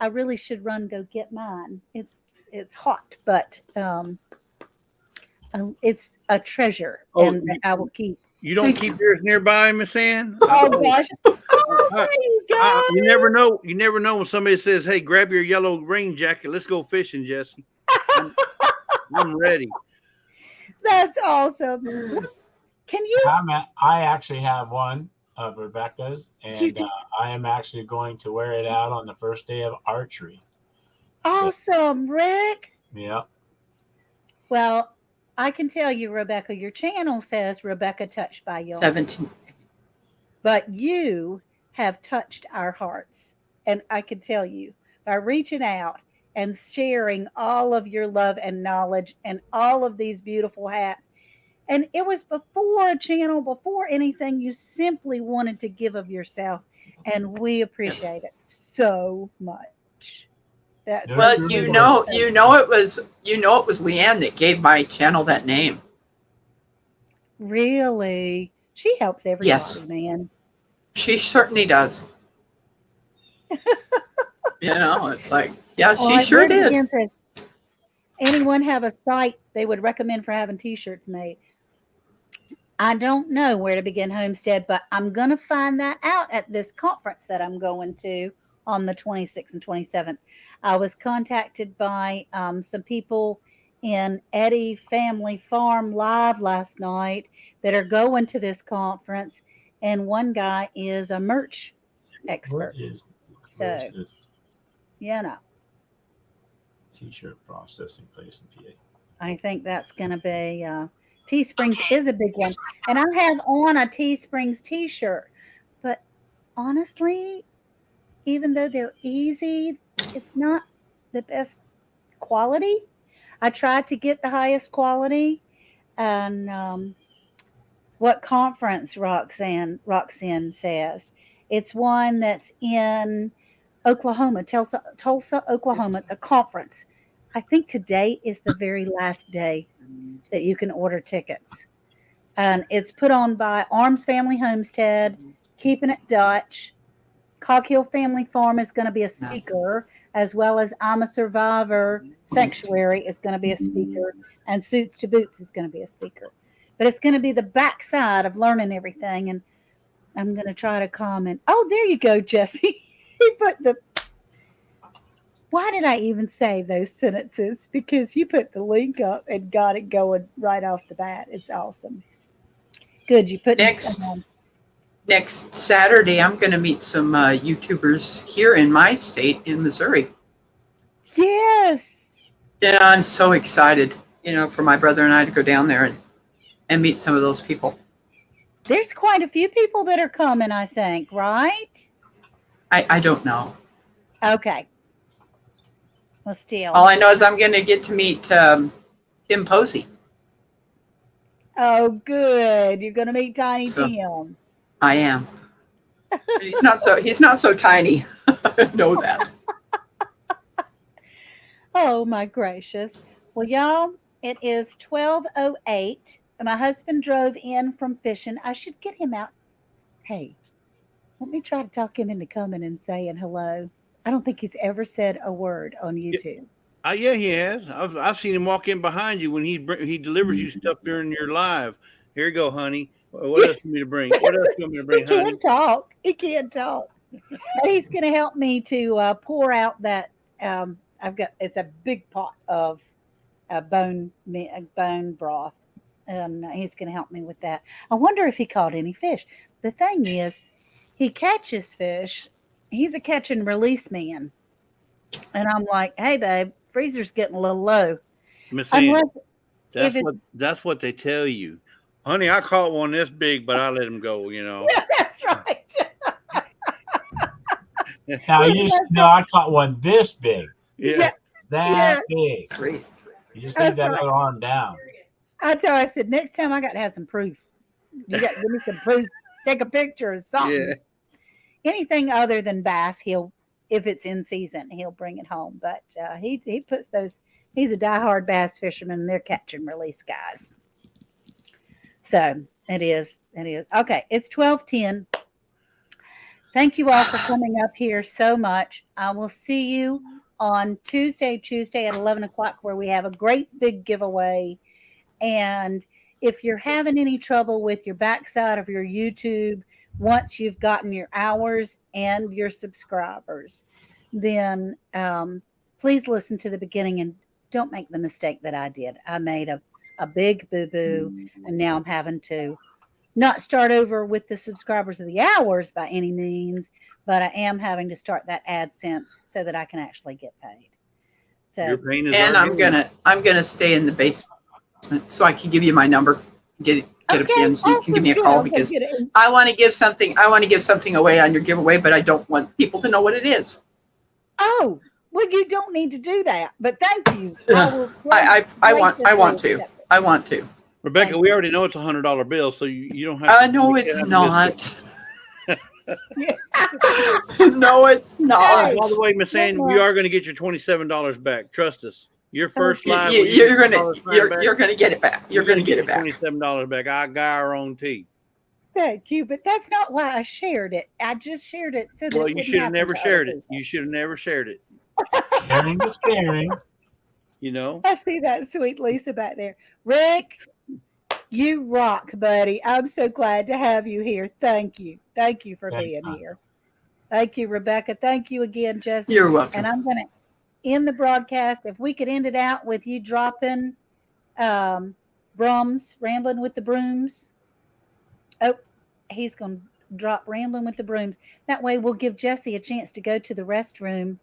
I really should go get mine. It's hot, but it's a treasure, and I will keep. You don't keep yours nearby, Miss Ann? Oh gosh! Oh, you never know. You never know when somebody says, "Hey, grab your yellow rain jacket. Let's go fishing, Jesse." I'm ready. That's awesome. Can you? I actually have one of Rebecca's, and I am actually going to wear it out on the first day of archery. Awesome, Rick. Yeah. Well, I can tell you, Rebecca, your channel says Rebecca touched by y'all. 17. But you have touched our hearts. And I can tell you, by reaching out and sharing all of your love and knowledge and all of these beautiful hats. And it was before a channel, before anything, you simply wanted to give of yourself. And we appreciate it so much. That's Well, you know it was Leanne that gave my channel that name. Really? She helps everybody, Yes. man. She certainly does. It's like, yeah, she sure did. Anyone have a site they would recommend for having t-shirts made? I don't know where to begin, Homestead, but I'm going to find that out at this conference that I'm going to on the 26th and 27th. I was contacted by some people in Eddie Family Farm Live last night that are going to this conference, and one guy is a merch expert. So, T-shirt processing place in PA. I think that's going to be Teesprings is a big one. And I have on a Teesprings t-shirt. But honestly, even though they're easy, it's not the best quality. I tried to get the highest quality. And what conference Roxanne says? It's one that's in Oklahoma, Tulsa, Oklahoma. It's a conference. I think today is the very last day that you can order tickets. And it's put on by Arms Family Homestead, Keeping It Dutch. Cog Hill Family Farm is going to be a speaker, as well as I'm a Survivor Sanctuary is going to be a speaker, and Suits to Boots is going to be a speaker. But it's going to be the backside of learning everything, and I'm going to try to comment. Oh, there you go, Jesse. He put the... Why did I even say those sentences? Because you put the link up and got it going right off the bat. It's awesome. Good. You put Next Saturday, I'm going to meet some YouTubers here in my state in Missouri. Yes. Yeah, I'm so excited, for my brother and I to go down there and meet some of those people. There's quite a few people that are coming, I think, right? I don't know. Okay. Well, still. All I know is I'm going to get to meet Tim Posey. Oh, good. You're going to meet Tiny Tim. I am. He's not so tiny. I know that. Oh, my gracious. Well, y'all, it is 12:08. My husband drove in from fishing. I should get him out. Hey, let me try to talk him into coming and saying hello. I don't think he's ever said a word on YouTube. Yeah, he has. I've seen him walk in behind you when he delivers you stuff during your live. Here you go, honey. What else do you want me to bring? What else do you want me to bring, honey? He can't talk. But he's going to help me to pour out that. It's a big pot of bone broth, and he's going to help me with that. I wonder if he caught any fish. The thing is, he catches fish. He's a catch and release man. And I'm like, hey, babe, freezer's getting a little low. Miss Ann, that's what they tell you. Honey, I caught one this big, but I let him go, That's right. Now, I caught one this big. Yeah. That big. Great. You just leave that other arm down. I said, next time I got to have some proof. You got to give me some proof. Take a picture or something. Yeah. Anything other than bass, if it's in season, he'll bring it home. But he puts those. He's a diehard bass fisherman, and they're catch and release guys. So it is. Okay, it's 12:10. Thank you all for coming up here so much. I will see you on Tuesday at 11 o'clock, where we have a great big giveaway. And if you're having any trouble with your backside of your YouTube, once you've gotten your hours and your subscribers, then please listen to the beginning and don't make the mistake that I did. I made a big boo-boo, and now I'm having to not start over with the subscribers of the hours by any means, but I am having to start that AdSense so that I can actually get paid. So, and I'm gonna stay in the basement so I can give you my number, get a pin, so you can give me a call because I want to give something away on your giveaway, but I don't want people to know what it is. Oh, well, you don't need to do that, but thank you. I want to. Rebecca, we already know it's $100 bill, so you don't have to. No, it's not. No, it's not. By the way, Miss Ann, we are going to get your $27 back. Trust us. Your first live, you're gonna get it back. You're gonna get it back. $27 back. I guarantee. Thank you, but that's not why I shared it. I just shared it so that. Well, you should have never shared it. You should have never shared it. Sharing is caring. You know. I see that sweet Lisa back there. Rick, you rock, buddy. I'm so glad to have you here. Thank you. Thank you for being here. Thank you, Rebecca. Thank you again, Jesse. You're welcome. And I'm going to end the broadcast. If we could end it out with you dropping Brum's Rambling with the Brooms. Oh, he's going to drop Rambling with the Brooms. That way we'll give Jesse a chance to go to the restroom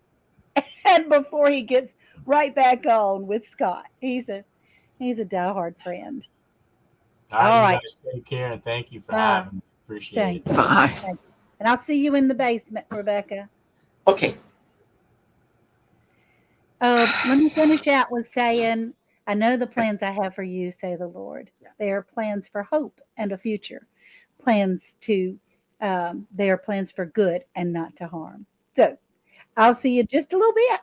and before he gets right back on with Scott. He's a diehard friend. All right. Guys take care and thank you for having me. Appreciate it. Bye. And I'll see you in the basement, Rebecca. Okay. Let me finish out with saying, I know the plans I have for you, say the Lord. They are plans for hope and a future. They are plans for good and not to harm. So I'll see you just a little bit.